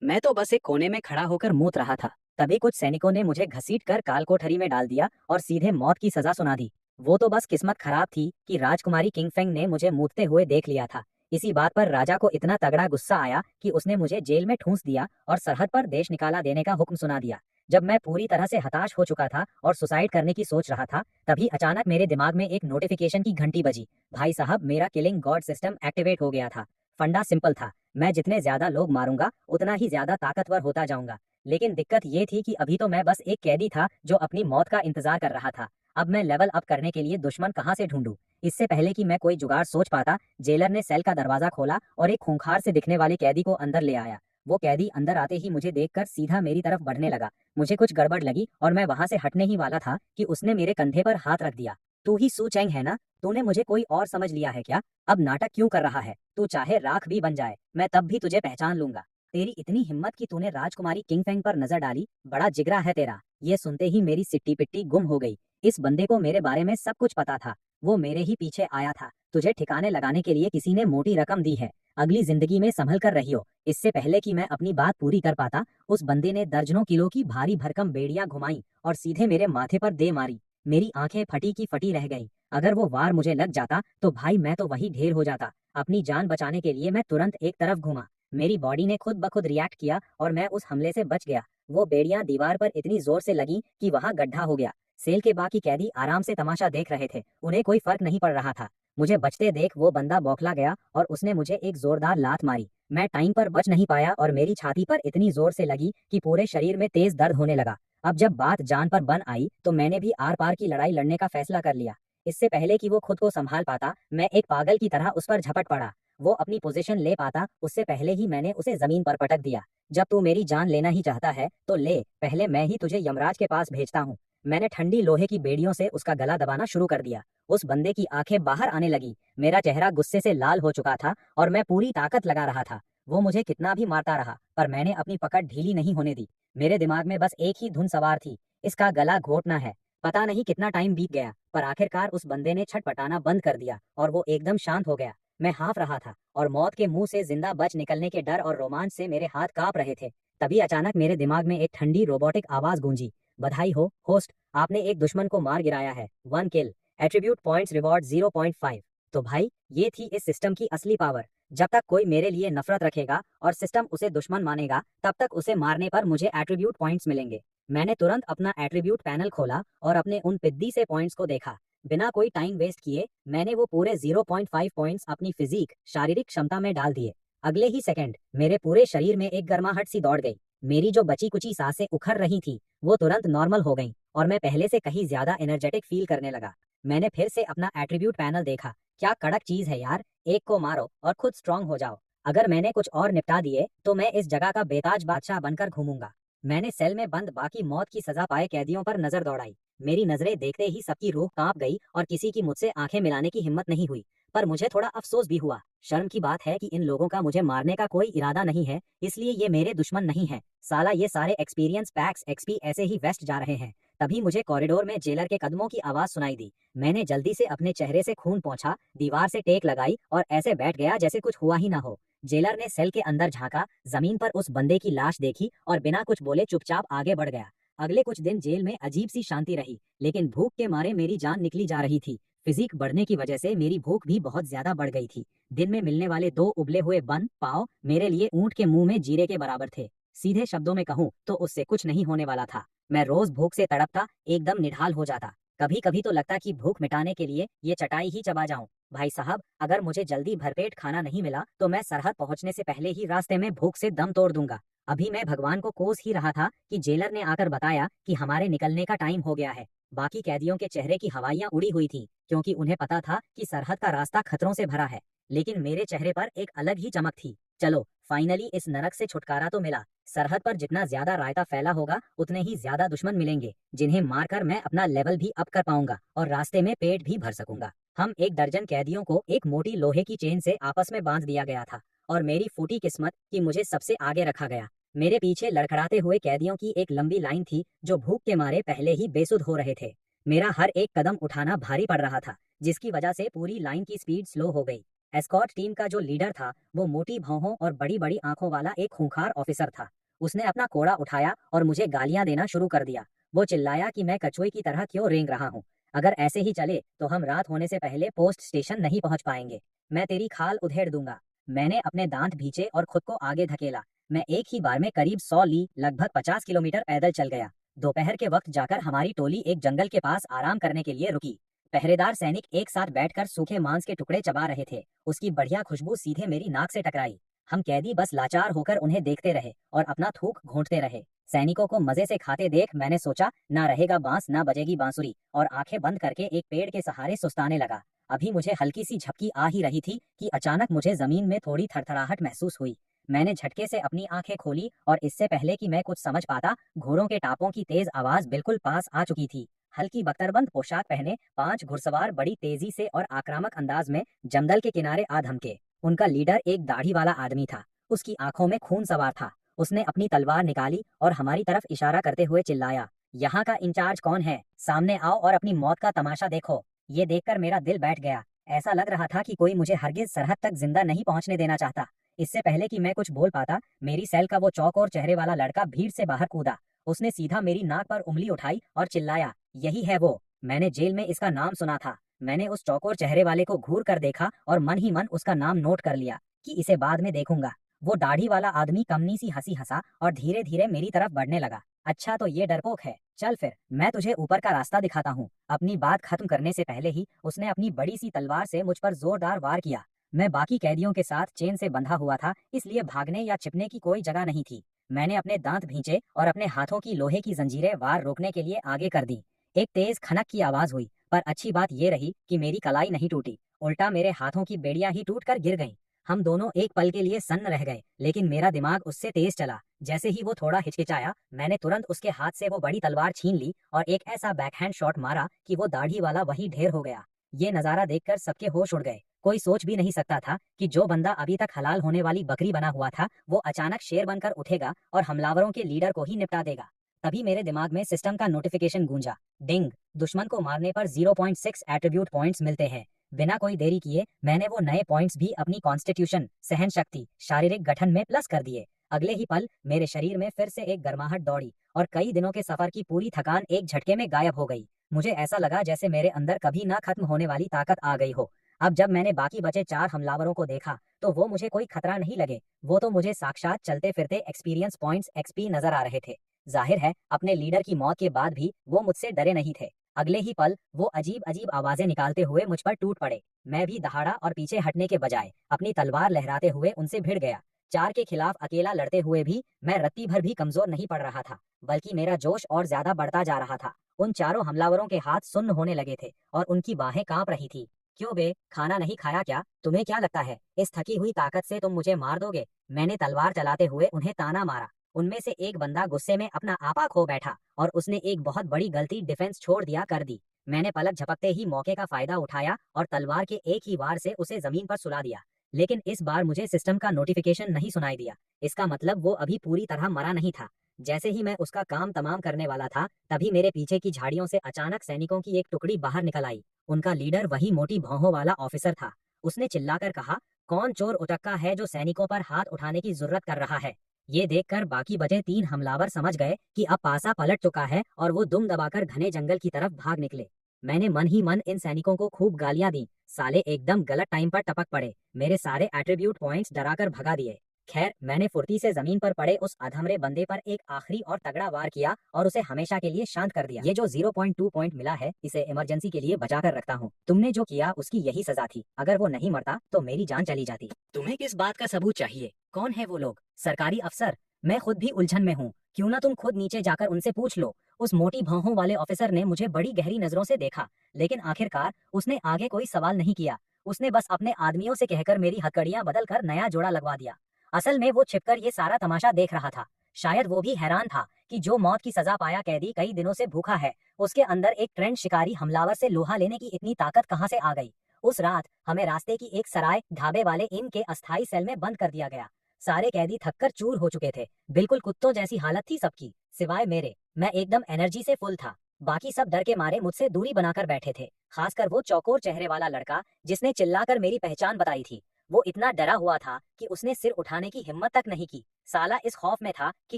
मैं तो बस एक कोने में खड़ा होकर मूत रहा था। तभी कुछ सैनिकों ने मुझे घसीट कर काल कोठरी में डाल दिया और सीधे मौत की सजा सुना दी। वो तो बस किस्मत खराब थी कि राजकुमारी किंगफेंग ने मुझे मूतते हुए देख लिया था। इसी बात पर राजा को इतना तगड़ा गुस्सा आया कि उसने मुझे जेल में ठूंस दिया और सरहद पर देश निकाला देने का हुक्म सुना दिया। जब मैं पूरी तरह से हताश हो चुका था और सुसाइड करने की सोच रहा था, तभी अचानक मेरे दिमाग में एक नोटिफिकेशन की घंटी बजी। भाई साहब, मेरा किलिंग गॉड सिस्टम एक्टिवेट हो गया था। फंडा सिंपल था, मैं जितने ज्यादा लोग मारूंगा उतना ही ज्यादा ताकतवर होता जाऊंगा। लेकिन दिक्कत ये थी कि अभी तो मैं बस एक कैदी था जो अपनी मौत का इंतजार कर रहा था। अब मैं लेवल अप करने के लिए दुश्मन कहाँ से ढूंढूं? इससे पहले कि मैं कोई जुगाड़ सोच पाता, जेलर ने सेल का दरवाजा खोला और एक खूंखार से दिखने वाले कैदी को अंदर ले आया। वो कैदी अंदर आते ही मुझे देखकर सीधा मेरी तरफ बढ़ने लगा। मुझे कुछ गड़बड़ लगी और मैं वहां से हटने ही वाला था कि उसने मेरे कंधे पर हाथ रख दिया। तू ही सू चैंग है ना? तूने मुझे कोई और समझ लिया है क्या? अब नाटक क्यों कर रहा है? तू चाहे राख भी बन जाए, मैं तब भी तुझे पहचान लूंगा। तेरी इतनी हिम्मत कि तूने राजकुमारी किंगफेंग पर नजर डाली, बड़ा जिगरा है तेरा। ये सुनते ही मेरी सिट्टी पिट्टी गुम हो गई। इस बंदे को मेरे बारे में सब कुछ पता था। वो मेरे ही पीछे आया था। तुझे ठिकाने लगाने के लिए किसी ने मोटी रकम दी है। अगली जिंदगी में संभल कर रहियो। इससे पहले कि मैं अपनी बात पूरी कर पाता, उस बंदे ने दर्जनों किलो की भारी भरकम बेड़ियां घुमाई और सीधे मेरे माथे पर दे मारी। मेरी आंखें फटी की फटी रह गईं। अगर वो वार मुझे लग जाता तो भाई मैं तो वही ढेर हो जाता। अपनी जान बचाने के लिए मैं तुरंत एक तरफ घूमा। मेरी बॉडी ने खुद ब खुद रिएक्ट किया और मैं उस हमले से बच गया। वो बेड़ियां दीवार पर इतनी जोर से लगी कि वहां गड्ढा हो गया। सेल के बाकी कैदी आराम से तमाशा देख रहे थे, उन्हें कोई फर्क नहीं पड़ रहा था। मुझे बचते देख वो बंदा बौखला गया और उसने मुझे एक जोरदार लात मारी। मैं टाइम पर बच नहीं पाया और मेरी छाती पर इतनी जोर से लगी कि पूरे शरीर में तेज दर्द होने लगा। अब जब बात जान पर बन आई तो मैंने भी आर पार की लड़ाई लड़ने का फैसला कर लिया। इससे पहले कि वो खुद को संभाल पाता, मैं एक पागल की तरह उस पर झपट पड़ा। वो अपनी पोजीशन ले पाता उससे पहले ही मैंने उसे जमीन पर पटक दिया। जब तू मेरी जान लेना ही चाहता है तो ले, पहले मैं ही तुझे यमराज के पास भेजता हूँ। मैंने ठंडी लोहे की बेड़ियों से उसका गला दबाना शुरू कर दिया। उस बंदे की आंखें बाहर आने लगी। मेरा चेहरा गुस्से से लाल हो चुका था और मैं पूरी ताकत लगा रहा था। वो मुझे कितना भी मारता रहा पर मैंने अपनी पकड़ ढीली नहीं होने दी। मेरे दिमाग में बस एक ही धुन सवार थी, इसका गला घोटना है। पता नहीं कितना टाइम बीत गया पर आखिरकार उस बंदे ने छटपटाना बंद कर दिया और वो एकदम शांत हो गया। मैं हाँफ रहा था और मौत के मुंह से जिंदा बच निकलने के डर और रोमांच से मेरे हाथ कांप रहे थे। तभी अचानक मेरे दिमाग में एक ठंडी रोबोटिक आवाज गूंजी। बधाई हो होस्ट, आपने एक दुश्मन को मार गिराया है। 1 किल, एट्रीब्यूट पॉइंट्स रिवॉर्ड 0.5। तो भाई, ये थी इस सिस्टम की असली पावर। जब तक कोई मेरे लिए नफरत रखेगा और सिस्टम उसे दुश्मन मानेगा, तब तक उसे मारने पर मुझे एट्रीब्यूट पॉइंट्स मिलेंगे। मैंने तुरंत अपना एट्रीब्यूट पैनल खोला और अपने उन पिद्दी से पॉइंट्स को देखा। बिना कोई टाइम वेस्ट किए मैंने वो पूरे 0.5 पॉइंट्स अपनी फिजिक शारीरिक क्षमता में डाल दिए। अगले ही सेकंड मेरे पूरे शरीर में एक गर्माहट सी दौड़ गई। मेरी जो बची कुची सांसें उखड़ रही थी वो तुरंत नॉर्मल हो गईं और मैं पहले से कहीं ज्यादा एनर्जेटिक फील करने लगा। मैंने फिर से अपना एट्रीब्यूट पैनल देखा। क्या कड़क चीज है यार। एक को मारो और खुद स्ट्रांग हो जाओ। अगर मैंने कुछ और निपटा दिए तो मैं इस जगह का बेताज बादशाह बनकर घूमूंगा। मैंने सेल में बंद बाकी मौत की सजा पाए कैदियों पर नजर दौड़ाई। मेरी नजरें देखते ही सबकी रूह कांप गई और किसी की मुझसे आंखें मिलाने की हिम्मत नहीं हुई। पर मुझे थोड़ा अफसोस भी हुआ। शर्म की बात है कि इन लोगों का मुझे मारने का कोई इरादा नहीं है, इसलिए ये मेरे दुश्मन नहीं है। साला ये सारे एक्सपीरियंस पैक्स एक्सपी ऐसे ही वेस्ट जा रहे हैं। तभी मुझे कॉरिडोर में जेलर के कदमों की आवाज सुनाई दी। मैंने जल्दी से अपने चेहरे से खून पोंछा, दीवार से टेक लगाई और ऐसे बैठ गया जैसे कुछ हुआ ही ना हो। जेलर ने सेल के अंदर झांका, जमीन पर उस बंदे की लाश देखी और बिना कुछ बोले चुपचाप आगे बढ़ गया। अगले कुछ दिन जेल में अजीब सी शांति रही, लेकिन भूख के मारे मेरी जान निकली जा रही थी। फिजिक बढ़ने की वजह से मेरी भूख भी बहुत ज्यादा बढ़ गई थी। दिन में मिलने वाले 2 उबले हुए बन पाव मेरे लिए ऊंट के मुंह में जीरे के बराबर थे। सीधे शब्दों में कहूँ तो उससे कुछ नहीं होने वाला था। मैं रोज भूख से तड़पता, एकदम निढाल हो जाता। कभी कभी तो लगता कि भूख मिटाने के लिए ये चटाई ही चबा जाऊं। भाई साहब, अगर मुझे जल्दी भरपेट खाना नहीं मिला तो मैं सरहद पहुंचने से पहले ही रास्ते में भूख से दम तोड़ दूंगा। अभी मैं भगवान को कोस ही रहा था कि जेलर ने आकर बताया कि हमारे निकलने का टाइम हो गया है। बाकी कैदियों के चेहरे की हवाइयां उड़ी हुई थी क्योंकि उन्हें पता था कि सरहद का रास्ता खतरों से भरा है। लेकिन मेरे चेहरे पर एक अलग ही चमक थी। चलो, फाइनली इस नरक से छुटकारा तो मिला। सरहद पर जितना ज्यादा रायता फैला होगा उतने ही ज्यादा दुश्मन मिलेंगे, जिन्हें मारकर मैं अपना लेवल भी अप कर पाऊंगा और रास्ते में पेट भी भर सकूंगा। हम एक दर्जन कैदियों को एक मोटी लोहे की चेन से आपस में बांध दिया गया था और मेरी फूटी किस्मत कि मुझे सबसे आगे रखा गया। मेरे पीछे लड़खड़ाते हुए कैदियों की एक लंबी लाइन थी जो भूख के मारे पहले ही बेसुध हो रहे थे। मेरा हर एक कदम उठाना भारी पड़ रहा था, जिसकी वजह से पूरी लाइन की स्पीड स्लो हो गई। एस्कॉर्ट टीम का जो लीडर था वो मोटी भौहों और बड़ी बड़ी आंखों वाला एक खूंखार ऑफिसर था। उसने अपना कोड़ा उठाया और मुझे गालियां देना शुरू कर दिया। वो चिल्लाया कि मैं कछुए की तरह क्यों रेंग रहा हूँ। अगर ऐसे ही चले तो हम रात होने से पहले पोस्ट स्टेशन नहीं पहुंच पाएंगे। मैं तेरी खाल उधेड़ दूंगा। मैंने अपने दांत भींचे और खुद को आगे धकेला। मैं एक ही बार में करीब 100 ली लगभग 50 किलोमीटर पैदल चल गया। दोपहर के वक्त जाकर हमारी टोली एक जंगल के पास आराम करने के लिए रुकी। पहरेदार सैनिक एक साथ बैठकर सूखे मांस के टुकड़े चबा रहे थे। उसकी बढ़िया खुशबू सीधे मेरी नाक से टकराई। हम कैदी बस लाचार होकर उन्हें देखते रहे और अपना थूक घोंटते रहे। सैनिकों को मजे से खाते देख मैंने सोचा, ना रहेगा बांस ना बजेगी बांसुरी, और आंखें बंद करके एक पेड़ के सहारे सुस्ताने लगा। अभी मुझे हल्की सी झपकी आ ही रही थी कि अचानक मुझे जमीन में थोड़ी थरथराहट महसूस हुई। मैंने झटके से अपनी आंखें खोली और इससे पहले कि मैं कुछ समझ पाता, घोड़ों के टापों की तेज आवाज बिल्कुल पास आ चुकी थी। हल्की बख्तरबंद पोशाक पहने 5 घुड़सवार बड़ी तेजी से और आक्रामक अंदाज में जंगल के किनारे आ धमके। उनका लीडर एक दाढ़ी वाला आदमी था। उसकी आंखों में खून सवार था। उसने अपनी तलवार निकाली और हमारी तरफ इशारा करते हुए चिल्लाया, यहाँ का इंचार्ज कौन है? सामने आओ और अपनी मौत का तमाशा देखो। ये देखकर मेरा दिल बैठ गया। ऐसा लग रहा था कि कोई मुझे हरगिज सरहद तक जिंदा नहीं पहुंचने देना चाहता। इससे पहले कि मैं कुछ बोल पाता, मेरी सेल का वो चौकोर चेहरे वाला लड़का भीड़ से बाहर कूदा। उसने सीधा मेरी नाक पर उंगली उठाई और चिल्लाया, यही है वो। मैंने जेल में इसका नाम सुना था। मैंने उस चौकोर चेहरे वाले को घूर कर देखा और मन ही मन उसका नाम नोट कर लिया कि इसे बाद में देखूंगा। वो दाढ़ी वाला आदमी कमनी सी हंसी हंसा और धीरे धीरे मेरी तरफ बढ़ने लगा। अच्छा, तो ये डरपोक है। चल फिर मैं तुझे ऊपर का रास्ता दिखाता हूँ। अपनी बात खत्म करने से पहले ही उसने अपनी बड़ी सी तलवार से मुझ पर जोरदार वार किया। मैं बाकी कैदियों के साथ चेन से बंधा हुआ था, इसलिए भागने या छिपने की कोई जगह नहीं थी। मैंने अपने दांत भींचे और अपने हाथों की लोहे की जंजीरें वार रोकने के लिए आगे कर दी। एक तेज खनक की आवाज हुई, पर अच्छी बात ये रही कि मेरी कलाई नहीं टूटी, उल्टा मेरे हाथों की बेड़ियां ही टूट कर गिर गईं। हम दोनों एक पल के लिए सन्न रह गए, लेकिन मेरा दिमाग उससे तेज चला। जैसे ही वो थोड़ा हिचकिचाया, मैंने तुरंत उसके हाथ से वो बड़ी तलवार छीन ली और एक ऐसा बैकहैंड शॉट मारा कि वो दाढ़ी वाला वही ढेर हो गया। ये नजारा देखकर सबके होश उड़ गए। कोई सोच भी नहीं सकता था कि जो बंदा अभी तक हलाल होने वाली बकरी बना हुआ था, वो अचानक शेर बनकर उठेगा और हमलावरों के लीडर को ही निपटा देगा। तभी मेरे दिमाग में सिस्टम का नोटिफिकेशन गूंजा, डिंग, दुश्मन को मारने पर 0.6 एट्रीब्यूट पॉइंट्स मिलते हैं। बिना कोई देरी किए मैंने वो नए पॉइंट्स भी अपनी कॉन्स्टिट्यूशन, सहन शक्ति, शारीरिक गठन में प्लस कर दिए। अगले ही पल मेरे शरीर में फिर से एक गर्माहट दौड़ी और कई दिनों के सफर की पूरी थकान एक झटके में गायब हो गई। मुझे ऐसा लगा जैसे मेरे अंदर कभी ना खत्म होने वाली ताकत आ गई हो। अब जब मैंने बाकी बचे 4 हमलावरों को देखा तो वो मुझे कोई खतरा नहीं लगे। वो तो मुझे साक्षात चलते फिरते एक्सपीरियंस पॉइंट्स एक्सपी नजर आ रहे थे। जाहिर है अपने लीडर की मौत के बाद भी वो मुझसे डरे नहीं थे। अगले ही पल वो अजीब अजीब आवाजें निकालते हुए मुझ पर टूट पड़े। मैं भी दहाड़ा और पीछे हटने के बजाय अपनी तलवार लहराते हुए उनसे भिड़ गया। 4 के खिलाफ अकेला लड़ते हुए भी मैं रत्ती भर भी कमजोर नहीं पड़ रहा था, बल्कि मेरा जोश और ज्यादा बढ़ता जा रहा था। उन चारों हमलावरों के हाथ सुन्न होने लगे थे और उनकी बाहें कांप रही थी। क्यों बे, खाना नहीं खाया क्या? तुम्हें क्या लगता है इस थकी हुई ताकत से तुम मुझे मार दोगे? मैंने तलवार चलाते हुए उन्हें ताना मारा। उनमें से एक बंदा गुस्से में अपना आपा खो बैठा और उसने एक बहुत बड़ी गलती डिफेंस छोड़ दिया कर दी। मैंने पलक झपकते ही मौके का फायदा उठाया और तलवार के एक ही वार से उसे जमीन पर सुला दिया। लेकिन इस बार मुझे सिस्टम का नोटिफिकेशन नहीं सुनाई दिया। इसका मतलब वो अभी पूरी तरह मरा नहीं था। जैसे ही मैं उसका काम तमाम करने वाला था, तभी मेरे पीछे की झाड़ियों से अचानक सैनिकों की एक टुकड़ी बाहर निकल आई। उनका लीडर वही मोटी भौहों वाला ऑफिसर था। उसने चिल्लाकर कहा, कौन चोर उचक्का है जो सैनिकों पर हाथ उठाने की जरूरत कर रहा है? ये देखकर बाकी बचे 3 हमलावर समझ गए कि अब पासा पलट चुका है और वो दुम दबाकर घने जंगल की तरफ भाग निकले। मैंने मन ही मन इन सैनिकों को खूब गालियां दी। साले एकदम गलत टाइम पर टपक पड़े। मेरे सारे एट्रीब्यूट पॉइंट्स डराकर भगा दिए। खैर, मैंने फुर्ती से जमीन पर पड़े उस अधमरे बंदे पर एक आखिरी और तगड़ा वार किया और उसे हमेशा के लिए शांत कर दिया। ये जो 0.2 पॉइंट मिला है, इसे इमरजेंसी के लिए बचा कर रखता हूँ। तुमने जो किया उसकी यही सजा थी। अगर वो नहीं मरता तो मेरी जान चली जाती। तुम्हें किस बात का सबूत चाहिए? कौन है वो लोग? सरकारी अफसर? मैं खुद भी उलझन में हूँ। क्यों ना तुम खुद नीचे जाकर उनसे पूछ लो। उस मोटी भौहों वाले ऑफिसर ने मुझे बड़ी गहरी नजरों से देखा, लेकिन आखिरकार उसने आगे कोई सवाल नहीं किया। उसने बस अपने आदमियों से कहकर मेरी हथकड़ियां बदल कर नया जोड़ा लगवा दिया। असल में वो छिपकर ये सारा तमाशा देख रहा था। शायद वो भी हैरान था कि जो मौत की सजा पाया कैदी कई दिनों से भूखा है, उसके अंदर एक ट्रेंड शिकारी हमलावर से लोहा लेने की इतनी ताकत कहाँ से आ गई। उस रात हमें रास्ते की एक सराय ढाबे वाले इन के अस्थाई सेल में बंद कर दिया गया। सारे कैदी थककर चूर हो चुके थे। बिल्कुल कुत्तों जैसी हालत थी सबकी, सिवाय मेरे। मैं एकदम एनर्जी से फुल था। बाकी सब डर के मारे मुझसे दूरी बनाकर बैठे थे, खासकर वो चौकोर चेहरे वाला लड़का जिसने चिल्लाकर मेरी पहचान बताई थी। वो इतना डरा हुआ था कि उसने सिर उठाने की हिम्मत तक नहीं की। साला इस खौफ में था कि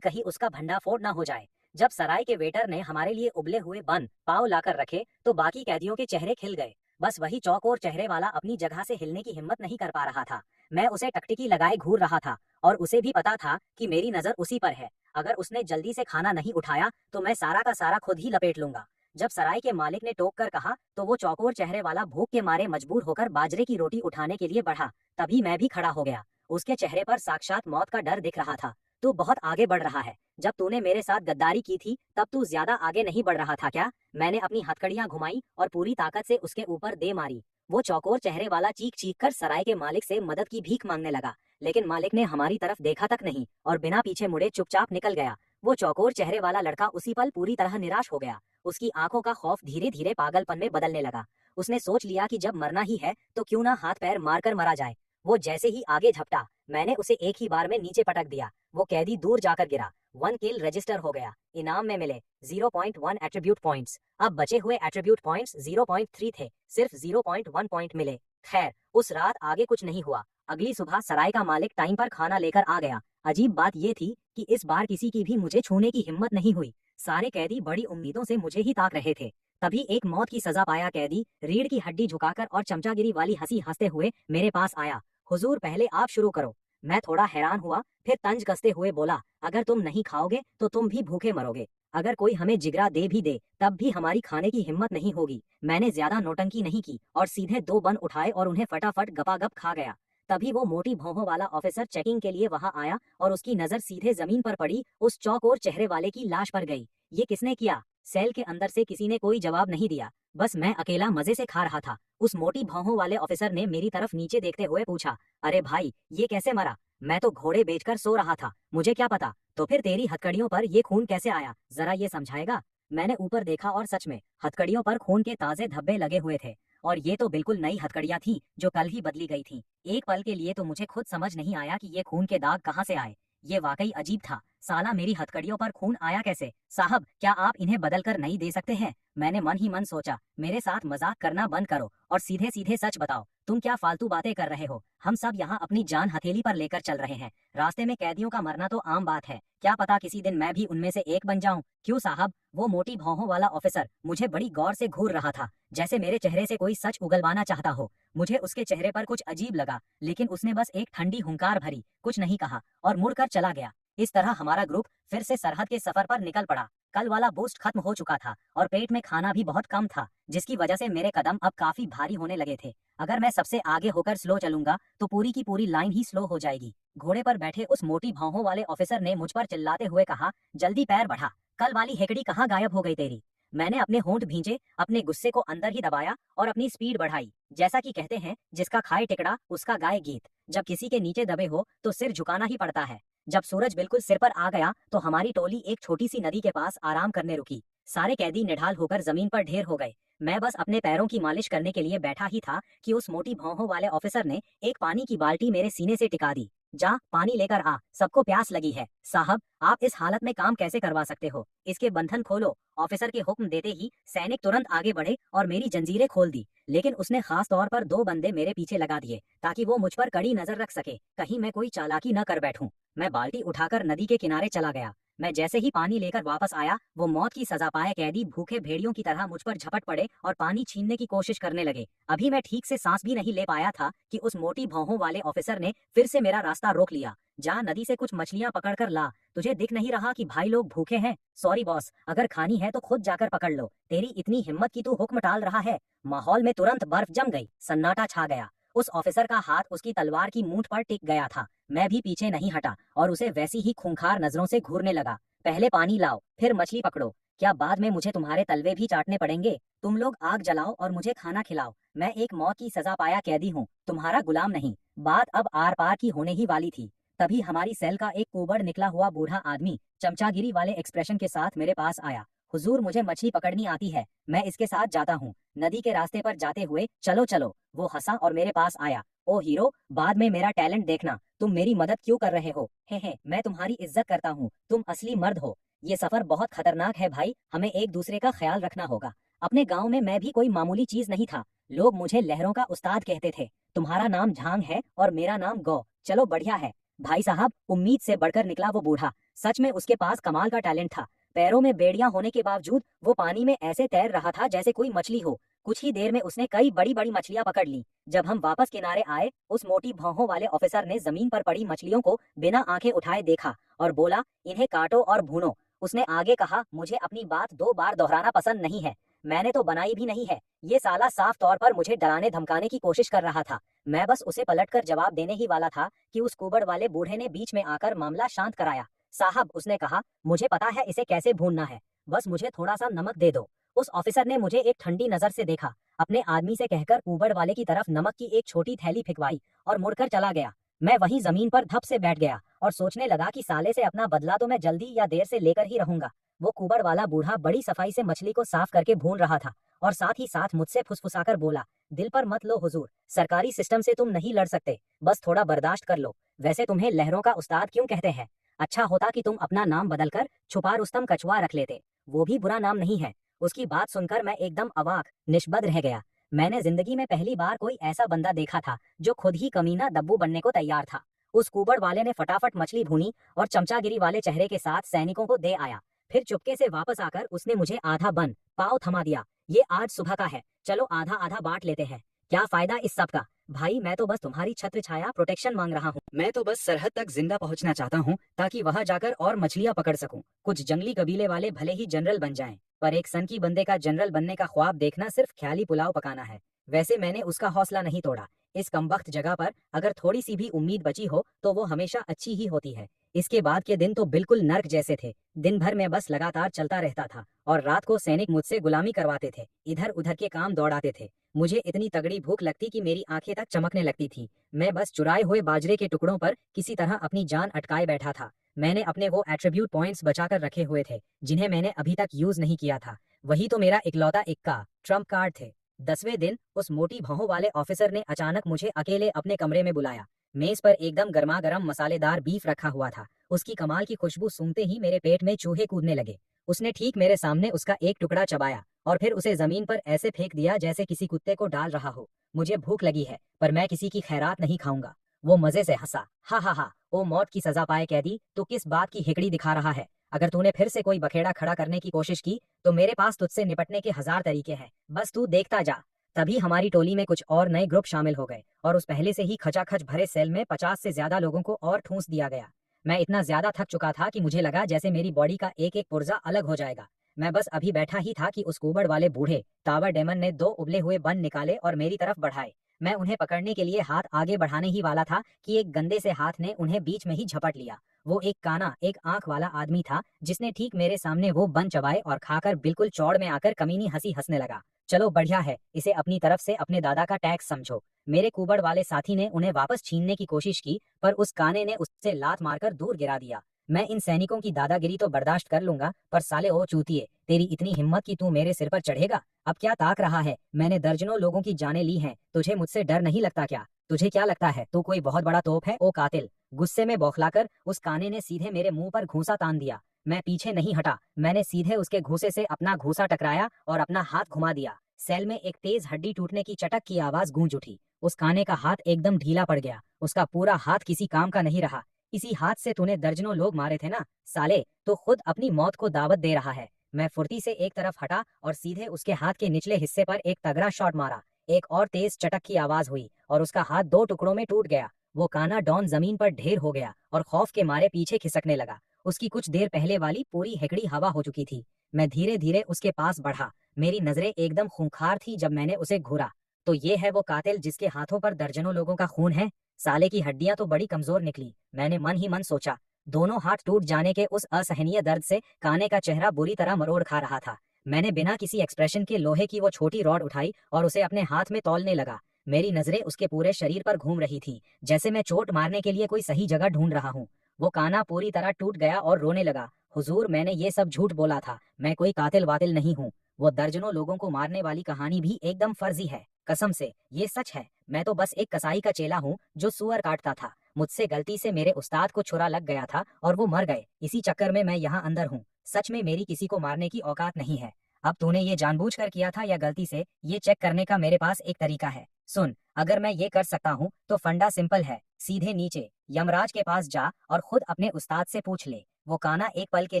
कहीं उसका भंडाफोड़ ना हो जाए। जब सराय के वेटर ने हमारे लिए उबले हुए बन पाव लाकर रखे तो बाकी कैदियों के चेहरे खिल गए। बस वही चौकोर चेहरे वाला अपनी जगह से हिलने की हिम्मत नहीं कर पा रहा था। मैं उसे टकटकी लगाए घूर रहा था और उसे भी पता था कि मेरी नजर उसी पर है। अगर उसने जल्दी से खाना नहीं उठाया तो मैं सारा का सारा खुद ही लपेट लूंगा। जब सराय के मालिक ने टोक कर कहा तो वो चौकोर चेहरे वाला भूख के मारे मजबूर होकर बाजरे की रोटी उठाने के लिए बढ़ा। तभी मैं भी खड़ा हो गया। उसके चेहरे पर साक्षात मौत का डर दिख रहा था। तू बहुत आगे बढ़ रहा है। जब तूने मेरे साथ गद्दारी की थी तब तू ज्यादा आगे नहीं बढ़ रहा था क्या? मैंने अपनी हथकड़ियां घुमाई और पूरी ताकत से उसके ऊपर दे मारी। वो चौकोर चेहरे वाला चीख चीख कर सराय के मालिक से मदद की भीख मांगने लगा, लेकिन मालिक ने हमारी तरफ देखा तक नहीं और बिना पीछे मुड़े चुपचाप निकल गया। वो चौकोर चेहरे वाला लड़का उसी पल पूरी तरह निराश हो गया। उसकी आंखों का खौफ धीरे धीरे पागलपन में बदलने लगा। उसने सोच लिया कि जब मरना ही है तो क्यों ना हाथ पैर मारकर मरा जाए। वो जैसे ही आगे झपटा, मैंने उसे एक ही बार में नीचे पटक दिया। वो कैदी दूर जाकर गिरा। 1 किल रजिस्टर हो गया। इनाम में मिले 0.1 एट्रीब्यूट पॉइंट्स। अब बचे हुए एट्रीब्यूट पॉइंट्स 0.3 थे, सिर्फ 0.1 पॉइंट मिले। खैर, उस रात आगे कुछ नहीं हुआ। अगली सुबह सराय का मालिक टाइम पर खाना लेकर आ गया। अजीब बात ये थी कि इस बार किसी की भी मुझे छूने की हिम्मत नहीं हुई। सारे कैदी बड़ी उम्मीदों से मुझे ही ताक रहे थे। तभी एक मौत की सजा पाया कैदी रीढ़ की हड्डी झुकाकर और चमचागिरी वाली हंसी हंसते हुए मेरे पास आया। हुजूर, पहले आप शुरू करो। मैं थोड़ा हैरान हुआ, फिर तंज कसते हुए बोला, अगर तुम नहीं खाओगे तो तुम भी भूखे मरोगे। अगर कोई हमें जिगरा दे भी दे तब भी हमारी खाने की हिम्मत नहीं होगी। मैंने ज्यादा नौटंकी नहीं की और सीधे 2 बन उठाए और उन्हें फटाफट गपागप खा गया। तभी वो मोटी भौहों वाला ऑफिसर चेकिंग के लिए वहां आया और उसकी नजर सीधे जमीन पर पड़ी उस चौकोर चेहरे वाले की लाश पर गई। ये किसने किया? सेल के अंदर से किसी ने कोई जवाब नहीं दिया। बस मैं अकेला मजे से खा रहा था। उस मोटी भौहों वाले ऑफिसर ने मेरी तरफ नीचे देखते हुए पूछा, अरे भाई, ये कैसे मरा? मैं तो घोड़े बेचकर सो रहा था, मुझे क्या पता। तो फिर तेरी हथकड़ियों पर ये खून कैसे आया, जरा ये समझाएगा? मैंने ऊपर देखा और सच में हथकड़ियों पर खून के ताजे धब्बे लगे हुए थे। और ये तो बिल्कुल नई हथकड़ियां थी जो कल ही बदली गई थी। एक पल के लिए तो मुझे खुद समझ नहीं आया कि ये खून के दाग कहाँ से आए। ये वाकई अजीब था। साला, मेरी हथकड़ियों पर खून आया कैसे? साहब, क्या आप इन्हें बदल कर नहीं दे सकते हैं? मैंने मन ही मन सोचा, मेरे साथ मजाक करना बंद करो और सीधे सीधे सच बताओ, तुम क्या फालतू बातें कर रहे हो? हम सब यहाँ अपनी जान हथेली पर लेकर चल रहे हैं। रास्ते में कैदियों का मरना तो आम बात है, क्या पता किसी दिन मैं भी उनमें से एक बन जाऊं। क्यों साहब? वो मोटी भौहों वाला ऑफिसर मुझे बड़ी गौर से घूर रहा था, जैसे मेरे चेहरे से कोई सच उगलवाना चाहता हो। मुझे उसके चेहरे पर कुछ अजीब लगा, लेकिन उसने बस एक ठंडी हुंकार भरी, कुछ नहीं कहा और मुड़कर चला गया। इस तरह हमारा ग्रुप फिर से सरहद के सफर पर निकल पड़ा। कल वाला बूस्ट खत्म हो चुका था और पेट में खाना भी बहुत कम था, जिसकी वजह से मेरे कदम अब काफी भारी होने लगे थे। अगर मैं सबसे आगे होकर स्लो चलूंगा तो पूरी की पूरी लाइन ही स्लो हो जाएगी। घोड़े पर बैठे उस मोटी भौहों वाले ऑफिसर ने मुझ पर चिल्लाते हुए कहा, जल्दी पैर बढ़ा, कल वाली हेकड़ी कहाँ गायब हो गई तेरी? मैंने अपने होंठ भींजे, अपने गुस्से को अंदर ही दबाया और अपनी स्पीड बढ़ाई। जैसा कि कहते हैं, जिसका खाए टिकड़ा उसका गाए गीत। जब किसी के नीचे दबे हो तो सिर झुकाना ही पड़ता है। जब सूरज बिल्कुल सिर पर आ गया तो हमारी टोली एक छोटी सी नदी के पास आराम करने रुकी। सारे कैदी निढाल होकर जमीन पर ढेर हो गए। मैं बस अपने पैरों की मालिश करने के लिए बैठा ही था कि उस मोटी भौहों वाले ऑफिसर ने एक पानी की बाल्टी मेरे सीने से टिका दी। जा, पानी लेकर आ, सबको प्यास लगी है। साहब, आप इस हालत में काम कैसे करवा सकते हो? इसके बंधन खोलो। ऑफिसर के हुक्म देते ही सैनिक तुरंत आगे बढ़े और मेरी जंजीरें खोल दी, लेकिन उसने खास तौर पर 2 बंदे मेरे पीछे लगा दिए ताकि वो मुझ पर कड़ी नजर रख सके, कहीं मैं कोई चालाकी न कर बैठूं। मैं बाल्टी उठाकर नदी के किनारे चला गया। मैं जैसे ही पानी लेकर वापस आया, वो मौत की सजा पाए कैदी भूखे भेड़ियों की तरह मुझ पर झपट पड़े और पानी छीनने की कोशिश करने लगे। अभी मैं ठीक से सांस भी नहीं ले पाया था कि उस मोटी भौहों वाले ऑफिसर ने फिर से मेरा रास्ता रोक लिया। जा, नदी से कुछ मछलियां पकड़ कर ला। तुझे दिख नहीं रहा कि भाई लोग भूखे हैं? सॉरी बॉस, अगर खानी है तो खुद जाकर पकड़ लो। तेरी इतनी हिम्मत की तू हुक्म टाल रहा है। माहौल में तुरंत बर्फ जम गई, सन्नाटा छा गया। उस ऑफिसर का हाथ उसकी तलवार की मूंछ पर टिक गया था। मैं भी पीछे नहीं हटा और उसे वैसी ही खूंखार नजरों से घूरने लगा। पहले पानी लाओ, फिर मछली पकड़ो। क्या बाद में मुझे तुम्हारे तलवे भी चाटने पड़ेंगे? तुम लोग आग जलाओ और मुझे खाना खिलाओ। मैं एक मौत की सजा पाया कैदी हूँ, तुम्हारा गुलाम नहीं। बात अब आर पार की होने ही वाली थी। तभी हमारी सेल का एक कुबड़ निकला हुआ बूढ़ा आदमी चमचागिरी वाले एक्सप्रेशन के साथ मेरे पास आया। हुजूर, मुझे मछली पकड़नी आती है, मैं इसके साथ जाता हूँ। नदी के रास्ते पर जाते हुए चलो चलो। वो हंसा और मेरे पास आया। ओ हीरो, बाद में मेरा टैलेंट देखना। तुम मेरी मदद क्यों कर रहे हो? हे, मैं तुम्हारी इज्जत करता हूँ, तुम असली मर्द हो। ये सफर बहुत खतरनाक है भाई, हमें एक दूसरे का ख्याल रखना होगा। अपने गांव में मैं भी कोई मामूली चीज नहीं था। लोग मुझे लहरों का उस्ताद कहते थे। तुम्हारा नाम झांग है और मेरा नाम गौ। चलो बढ़िया है। भाई साहब, उम्मीद से बढ़कर निकला वो बूढ़ा। सच में उसके पास कमाल का टैलेंट था। पैरों में बेड़ियां होने के बावजूद वो पानी में ऐसे तैर रहा था जैसे कोई मछली हो। कुछ ही देर में उसने कई बड़ी बड़ी मछलियां पकड़ ली। जब हम वापस किनारे आए, उस मोटी भौहों वाले ऑफिसर ने जमीन पर पड़ी मछलियों को बिना आंखें उठाए देखा और बोला, इन्हें काटो और भूनो। उसने आगे कहा, मुझे अपनी बात 2 बार दोहराना पसंद नहीं है। मैंने तो बनाई भी नहीं है। ये साला साफ तौर पर मुझे डराने धमकाने की कोशिश कर रहा था। मैं बस उसे पलटकर जवाब देने ही वाला था कि उस कुबड़ वाले बूढ़े ने बीच में आकर मामला शांत कराया। साहब, उसने कहा, मुझे पता है इसे कैसे भूनना है। बस मुझे थोड़ा सा नमक दे दो। उस ऑफिसर ने मुझे एक ठंडी नजर से देखा, अपने आदमी से कहकर कुबड़ वाले की तरफ नमक की एक छोटी थैली फिकवाई और मुड़कर चला गया। मैं वहीं जमीन पर धप से बैठ गया और सोचने लगा कि साले से अपना बदला तो मैं जल्दी या देर से लेकर ही रहूंगा। वो कुबड़ वाला बूढ़ा बड़ी सफाई से मछली को साफ करके भून रहा था और साथ ही साथ मुझसे फुसफुसाकर बोला, दिल पर मत लो हुजूर, सरकारी सिस्टम से तुम नहीं लड़ सकते, बस थोड़ा बर्दाश्त कर लो। वैसे तुम्हें लहरों का उस्ताद क्यों कहते हैं? अच्छा होता कि तुम अपना नाम बदलकर छुपा रुस्तम कछुआ रख लेते, वो भी बुरा नाम नहीं है। उसकी बात सुनकर मैं एकदम अवाक निष्बद्ध रह गया। मैंने जिंदगी में पहली बार कोई ऐसा बंदा देखा था जो खुद ही कमीना दब्बू बनने को तैयार था। उस कुबड़ वाले ने फटाफट मछली भूनी और चमचागिरी वाले चेहरे के साथ सैनिकों को दे आया। फिर चुपके से वापस आकर उसने मुझे आधा बन पाव थमा दिया। ये आज सुबह का है, चलो आधा आधा बांट लेते हैं। क्या फायदा इस सब का? भाई, मैं तो बस तुम्हारी छत्र छाया प्रोटेक्शन मांग रहा हूँ। मैं तो बस सरहद तक जिंदा पहुंचना चाहता हूँ ताकि वहां जाकर और मछलियां पकड़ सकूं। कुछ जंगली कबीले वाले भले ही जनरल बन जाएं, पर एक सन की बंदे का जनरल बनने का ख्वाब देखना सिर्फ ख्याली पुलाव पकाना है। वैसे मैंने उसका हौसला नहीं तोड़ा। इस कमबख्त जगह पर अगर थोड़ी सी भी उम्मीद बची हो तो वो हमेशा अच्छी ही होती है। इसके बाद के दिन तो बिल्कुल नर्क जैसे थे। दिन भर मैं बस लगातार चलता रहता था और रात को सैनिक मुझसे गुलामी करवाते थे, इधर उधर के काम दौड़ाते थे। मुझे इतनी तगड़ी भूख लगती कि मेरी आंखें तक चमकने लगती थी। मैं बस चुराए हुए बाजरे के टुकड़ों पर किसी तरह अपनी जान अटकाए बैठा था। मैंने अपने वो एट्रीब्यूट पॉइंट्स बचाकर रखे हुए थे जिन्हें मैंने अभी तक यूज नहीं किया था। वही तो मेरा इकलौता इक्का ट्रम्प कार्ड थे। 10वें दिन उस मोटी भौहों वाले ऑफिसर ने अचानक मुझे अकेले अपने कमरे में बुलाया। मेज पर एकदम गर्मा गर्म मसालेदार बीफ रखा हुआ था। उसकी कमाल की खुशबू सूंघते ही मेरे पेट में चूहे कूदने लगे। उसने ठीक मेरे सामने उसका एक टुकड़ा चबाया और फिर उसे जमीन पर ऐसे फेंक दिया जैसे किसी कुत्ते को डाल रहा हो। मुझे भूख लगी है, पर मैं किसी की खैरात नहीं खाऊंगा। वो मजे से हंसा, हा हा हा, ओ मौत की सजा पाए कैदी, तो किस बात की हिकड़ी दिखा रहा है? अगर तूने फिर से कोई बखेड़ा खड़ा करने की कोशिश की तो मेरे पास तुझसे निपटने के 1000 तरीके हैं, बस तू देखता जा। तभी हमारी टोली में कुछ और नए ग्रुप शामिल हो गए और उस पहले से ही खचाखच भरे सेल में 50 से ज्यादा लोगों को और ठूंस दिया गया। मैं इतना ज्यादा थक चुका था कि मुझे लगा जैसे मेरी बॉडी का एक एक पुर्जा अलग हो जाएगा। मैं बस अभी बैठा ही था कि उस कुबड़ वाले बूढ़े टावर डेमन ने 2 उबले हुए बन निकाले और मेरी तरफ बढ़ाए। मैं उन्हें पकड़ने के लिए हाथ आगे बढ़ाने ही वाला था कि एक गंदे से हाथ ने उन्हें बीच में ही झपट लिया। वो एक काना, एक आंख वाला आदमी था जिसने ठीक मेरे सामने वो बन चबाए और खाकर बिल्कुल चौड़ में आकर कमीनी हंसी हंसने लगा। चलो बढ़िया है, इसे अपनी तरफ से अपने दादा का टैक्स समझो। मेरे कुबड़ वाले साथी ने उन्हें वापस छीनने की कोशिश की, पर उस काने ने उससे लात मारकर दूर गिरा दिया। मैं इन सैनिकों की दादागिरी तो बर्दाश्त कर लूंगा, पर साले ओ चूतिए, तेरी इतनी हिम्मत कि तू मेरे सिर पर चढ़ेगा? अब क्या ताक रहा है? मैंने दर्जनों लोगों की जानें ली हैं, तुझे मुझसे डर नहीं लगता क्या? तुझे क्या लगता है तू कोई बहुत बड़ा तोप है, ओ कातिल? गुस्से में बौखलाकर उस काने ने सीधे मेरे मुंह पर घूंसा तान दिया। मैं पीछे नहीं हटा, मैंने सीधे उसके घूंसे से अपना घूंसा टकराया और अपना हाथ घुमा दिया। सेल में एक तेज हड्डी टूटने की चटक की आवाज गूंज उठी। उस काने का हाथ एकदम ढीला पड़ गया, उसका पूरा हाथ किसी काम का नहीं रहा। इसी हाथ से तूने दर्जनों लोग मारे थे ना साले, तो खुद अपनी मौत को दावत दे रहा है। मैं फुर्ती से एक तरफ हटा और सीधे उसके हाथ के निचले हिस्से पर एक तगड़ा शॉट मारा। एक और तेज चटक की आवाज हुई और उसका हाथ 2 टुकड़ों में टूट गया। वो काना डॉन जमीन पर ढेर हो गया और खौफ के मारे पीछे खिसकने लगा। उसकी कुछ देर पहले वाली पूरी हेकड़ी हवा हो चुकी थी। मैं धीरे धीरे उसके पास बढ़ा। मेरी नजरें एकदम खूंखार थी जब मैंने उसे घूरा। तो ये है वो कातिल जिसके हाथों पर दर्जनों लोगों का खून है? साले की हड्डियां तो बड़ी कमजोर निकली, मैंने मन ही मन सोचा। दोनों हाथ टूट जाने के उस असहनीय दर्द से काने का चेहरा बुरी तरह मरोड़ खा रहा था। मैंने बिना किसी एक्सप्रेशन के लोहे की वो छोटी रॉड उठाई और उसे अपने हाथ में तौलने लगा। मेरी नजरें उसके पूरे शरीर पर घूम रही थी, जैसे मैं चोट मारने के लिए कोई सही जगह ढूंढ रहा हूँ। वो काना पूरी तरह टूट गया और रोने लगा। हुजूर, मैंने ये सब झूठ बोला था, मैं कोई कातिल वातिल नहीं हूँ। वो दर्जनों लोगों को मारने वाली कहानी भी एकदम फर्जी है, कसम से ये सच है। मैं तो बस एक कसाई का चेला हूँ जो सुअर काटता था। मुझसे गलती से मेरे उस्ताद को छुरा लग गया था और वो मर गए, इसी चक्कर में मैं यहाँ अंदर हूँ। सच में मेरी किसी को मारने की औकात नहीं है। अब तूने ये जानबूझकर किया था या गलती से, ये चेक करने का मेरे पास एक तरीका है। सुन, अगर मैं ये कर सकता हूँ तो फंडा सिंपल है, सीधे नीचे यमराज के पास जा और खुद अपने उस्ताद से पूछ ले। वो काना एक पल के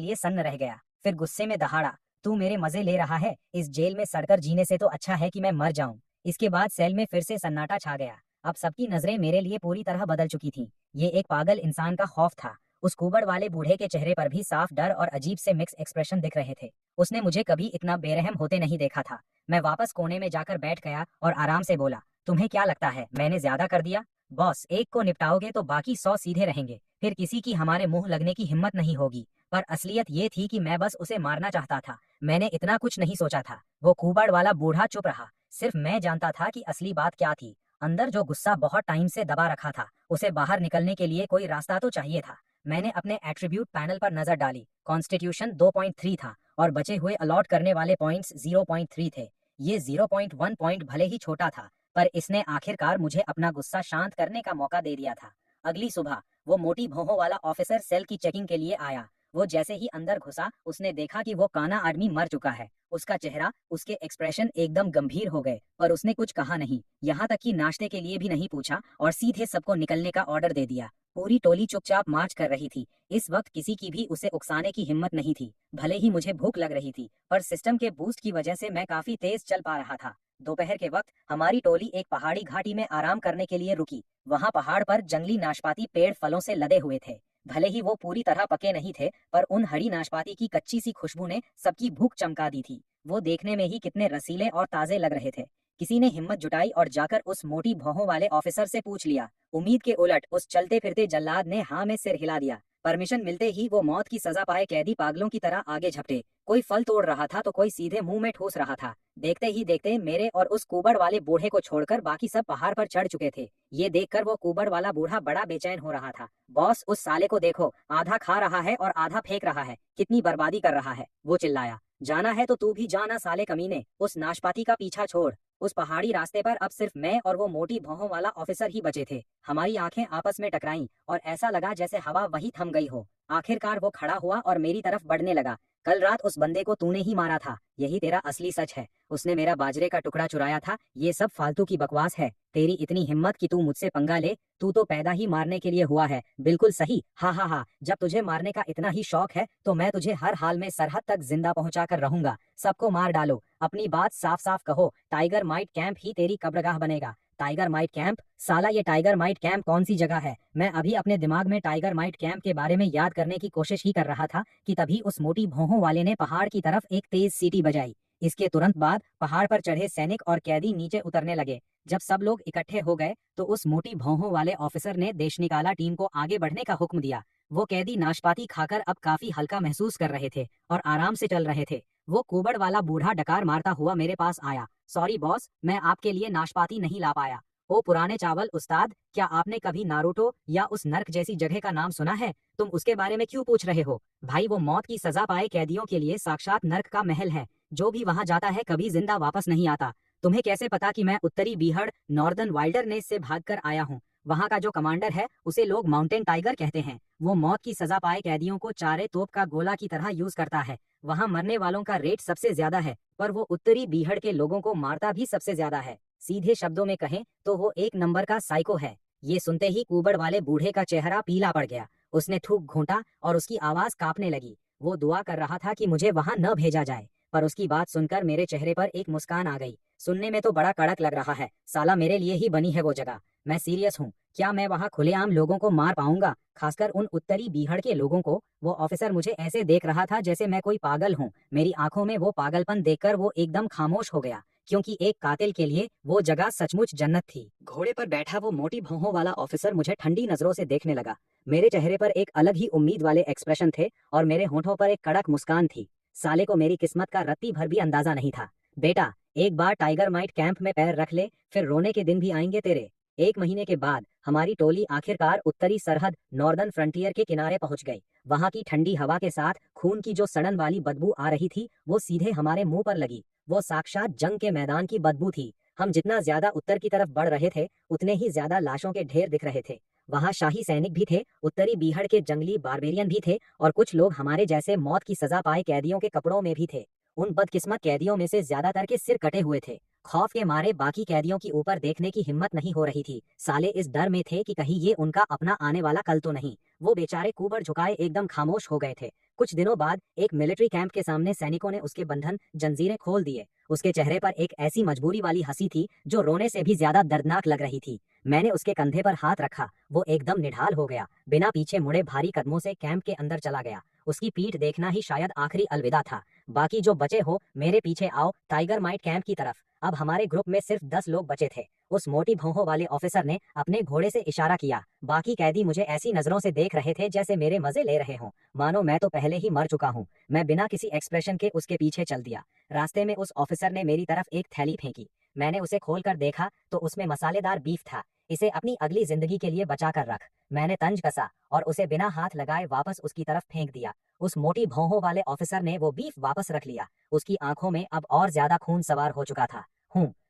लिए सन्न रह गया, फिर गुस्से में दहाड़ा, तू मेरे मजे ले रहा है? इस जेल में सड़कर जीने से तो अच्छा है कि मैं मर जाऊं। इसके बाद सेल में फिर से सन्नाटा छा गया। अब सबकी नजरें मेरे लिए पूरी तरह बदल चुकी थीं। ये एक पागल इंसान का खौफ था। उस कुबड़ वाले बूढ़े के चेहरे पर भी साफ डर और अजीब से मिक्स एक्सप्रेशन दिख रहे थे। उसने मुझे कभी इतना बेरहम होते नहीं देखा था। मैं वापस कोने में जाकर बैठ गया और आराम से बोला, तुम्हें क्या लगता है मैंने ज्यादा कर दिया? बॉस, एक को निपटाओगे तो बाकी 100 सीधे रहेंगे, फिर किसी की हमारे मुंह लगने की हिम्मत नहीं होगी। पर असलियत ये थी कि मैं बस उसे मारना चाहता था। मैंने इतना कुछ नहीं सोचा था। वो कुबड़ वाला बूढ़ा चुप रहा। सिर्फ मैं जानता था कि असली बात क्या थी। अंदर जो गुस्सा बहुत टाइम से दबा रखा था, उसे बाहर निकलने के लिए कोई रास्ता तो चाहिए था। मैंने अपने एट्रीब्यूट पैनल पर नजर डाली। कॉन्स्टिट्यूशन 2.3 था और बचे हुए अलॉट करने वाले पॉइंट्स 0.3 थे। ये 0.1 पॉइंट भले ही छोटा था, पर इसने आखिरकार मुझे अपना गुस्सा शांत करने का मौका दे दिया था। अगली सुबह वो मोटी भौहों वाला ऑफिसर सेल की चेकिंग के लिए आया। वो जैसे ही अंदर घुसा, उसने देखा कि वो काना आदमी मर चुका है। उसका चेहरा, उसके एक्सप्रेशन एकदम गंभीर हो गए, पर उसने कुछ कहा नहीं, यहाँ तक कि नाश्ते के लिए भी नहीं पूछा और सीधे सबको निकलने का ऑर्डर दे दिया। पूरी टोली चुपचाप मार्च कर रही थी। इस वक्त किसी की भी उसे उकसाने की हिम्मत नहीं थी। भले ही मुझे भूख लग रही थी, पर सिस्टम के बूस्ट की वजह से मैं काफी तेज चल पा रहा था। दोपहर के वक्त हमारी टोली एक पहाड़ी घाटी में आराम करने के लिए रुकी। वहाँ पहाड़ पर जंगली नाशपाती पेड़ फलों से लदे हुए थे। भले ही वो पूरी तरह पके नहीं थे, पर उन हरी नाशपाती की कच्ची सी खुशबू ने सबकी भूख चमका दी थी। वो देखने में ही कितने रसीले और ताजे लग रहे थे। किसी ने हिम्मत जुटाई और जाकर उस मोटी भौहों वाले ऑफिसर से पूछ लिया। उम्मीद के उलट उस चलते फिरते जल्लाद ने हाँ में सिर हिला दिया। परमिशन मिलते ही वो मौत की सजा पाए कैदी पागलों की तरह आगे झपटे। कोई फल तोड़ रहा था तो कोई सीधे मुंह में ठूस रहा था। देखते ही देखते मेरे और उस कुबड़ वाले बूढ़े को छोड़कर बाकी सब पहाड़ पर चढ़ चुके थे। ये देखकर वो कुबड़ वाला बूढ़ा बड़ा बेचैन हो रहा था। बॉस, उस साले को देखो, आधा खा रहा है और आधा फेंक रहा है, कितनी बर्बादी कर रहा है, वो चिल्लाया। जाना है तो तू भी जाना साले कमीने, उस नाशपाती का पीछा छोड़। उस पहाड़ी रास्ते पर अब सिर्फ मैं और वो मोटी भौहों वाला ऑफिसर ही बचे थे। हमारी आंखें आपस में टकराईं और ऐसा लगा जैसे हवा वहीं थम गई हो। आखिरकार वो खड़ा हुआ और मेरी तरफ बढ़ने लगा। कल रात उस बंदे को तूने ही मारा था, यही तेरा असली सच है। उसने मेरा बाजरे का टुकड़ा चुराया था। ये सब फालतू की बकवास है। तेरी इतनी हिम्मत कि तू मुझसे पंगा ले? तू तो पैदा ही मारने के लिए हुआ है। बिल्कुल सही, हा हा हा। जब तुझे मारने का इतना ही शौक है तो मैं तुझे हर हाल में सरहद तक जिंदा पहुंचा कर रहूंगा। सबको मार डालो, अपनी बात साफ साफ कहो। टाइगर माइट कैंप ही तेरी कब्रगाह बनेगा। Tiger might camp? साला, ये टाइगर माइट कैंप कौन सी जगह है? मैं अभी अपने दिमाग में टाइगर माइट कैंप के बारे में याद करने की कोशिश ही कर रहा था कि तभी उस मोटी भौहों वाले ने पहाड़ की तरफ एक तेज सीटी बजाई। इसके तुरंत बाद पहाड़ पर चढ़े सैनिक और कैदी नीचे उतरने लगे। जब सब लोग इकट्ठे हो गए तो उस मोटी भौहों वाले ऑफिसर ने देश निकाला टीम को आगे बढ़ने का हुक्म दिया। वो कैदी नाशपाती खाकर अब काफी हल्का महसूस कर रहे थे और आराम से चल रहे थे। वो कुबड़ वाला बूढ़ा डकार मारता हुआ मेरे पास आया। सॉरी बॉस, मैं आपके लिए नाशपाती नहीं ला पाया। ओ पुराने चावल उस्ताद, क्या आपने कभी नारुतो या उस नर्क जैसी जगह का नाम सुना है? तुम उसके बारे में क्यों पूछ रहे हो? भाई, वो मौत की सजा पाए कैदियों के लिए साक्षात नर्क का महल है। जो भी वहां जाता है कभी जिंदा वापस नहीं आता। तुम्हें कैसे पता कि मैं उत्तरी बीहड़ नॉर्दर्न वाइल्डरनेस से भागकर आया हूँ? वहाँ का जो कमांडर है उसे लोग माउंटेन टाइगर कहते हैं। वो मौत की सजा पाए कैदियों को चारे तोप का गोला की तरह यूज करता है। वहाँ मरने वालों का रेट सबसे ज्यादा है, पर वो उत्तरी बीहड़ के लोगों को मारता भी सबसे ज्यादा है। सीधे शब्दों में कहें तो वो एक नंबर का साइको है। ये सुनते ही कुबड़ वाले बूढ़े का चेहरा पीला पड़ गया। उसने थूक घोंटा और उसकी आवाज कांपने लगी। वो दुआ कर रहा था कि मुझे वहां न भेजा जाए, पर उसकी बात सुनकर मेरे चेहरे पर एक मुस्कान आ गई। सुनने में तो बड़ा कड़क लग रहा है, साला मेरे लिए ही बनी है वो जगह। मैं सीरियस हूँ। क्या मैं वहाँ खुलेआम लोगों को मार पाऊंगा, खासकर उन उत्तरी बीहड़ के लोगों को? वो ऑफिसर मुझे ऐसे देख रहा था जैसे मैं कोई पागल हूँ। मेरी आंखों में वो पागलपन देखकर वो एकदम खामोश हो गया, क्योंकि एक कातिल के लिए वो जगह सचमुच जन्नत थी। घोड़े पर बैठा वो मोटी भौहों वाला ऑफिसर मुझे ठंडी नजरों से देखने लगा। मेरे चेहरे पर एक अलग ही उम्मीद वाले एक्सप्रेशन थे और मेरे होठों पर एक कड़क मुस्कान थी। साले को मेरी किस्मत का रत्ती भर भी अंदाजा नहीं था। बेटा, एक बार टाइगर माइट कैंप में पैर रख ले, फिर रोने के दिन भी आएंगे तेरे। 1 महीने के बाद हमारी टोली आखिरकार उत्तरी सरहद नॉर्दर्न फ्रंटियर के किनारे पहुंच गई। वहां की ठंडी हवा के साथ खून की जो सड़न वाली बदबू आ रही थी वो सीधे हमारे मुंह पर लगी। वो साक्षात जंग के मैदान की बदबू थी। हम जितना ज्यादा उत्तर की तरफ बढ़ रहे थे उतने ही ज्यादा लाशों के ढेर दिख रहे थे। वहाँ शाही सैनिक भी थे, उत्तरी बीहड़ के जंगली बारबेरियन भी थे और कुछ लोग हमारे जैसे मौत की सजा पाए कैदियों के कपड़ों में भी थे। उन बदकिस्मत कैदियों में से ज्यादातर के सिर कटे हुए थे। खौफ के मारे बाकी कैदियों की ऊपर देखने की हिम्मत नहीं हो रही थी। साले इस डर में थे कि कहीं ये उनका अपना आने वाला कल तो नहीं। वो बेचारे कुबर झुकाए एकदम खामोश हो गए थे। कुछ दिनों बाद एक मिलिट्री कैंप के सामने सैनिकों ने उसके बंधन जंजीरें खोल दिए। उसके चेहरे पर एक ऐसी मजबूरी वाली हंसी थी जो रोने से भी ज्यादा दर्दनाक लग रही थी। मैंने उसके कंधे पर हाथ रखा। वो एकदम निढाल हो गया, बिना पीछे मुड़े भारी कदमों से कैंप के अंदर चला गया। उसकी पीठ देखना ही शायद आखिरी अलविदा था। बाकी जो बचे हो मेरे पीछे आओ, टाइगर माइट कैंप की तरफ। अब हमारे ग्रुप में सिर्फ 10 लोग बचे थे। उस मोटी भौहों वाले ऑफिसर ने अपने घोड़े से इशारा किया। बाकी कैदी मुझे ऐसी नजरों से देख रहे थे जैसे मेरे मजे ले रहे हों, मानो मैं तो पहले ही मर चुका हूँ। मैं बिना किसी एक्सप्रेशन के उसके पीछे चल दिया। रास्ते में उस ऑफिसर ने मेरी तरफ एक थैली फेंकी। मैंने उसे खोलकर देखा तो उसमें मसालेदार बीफ था। इसे अपनी अगली जिंदगी के लिए बचा कर रख। मैंने तंज कसा और उसे बिना हाथ लगाए वापस उसकी तरफ फेंक दिया। उस मोटी भौहों वाले ऑफिसर ने वो बीफ वापस रख लिया। उसकी आंखों में अब और ज्यादा खून सवार हो चुका था।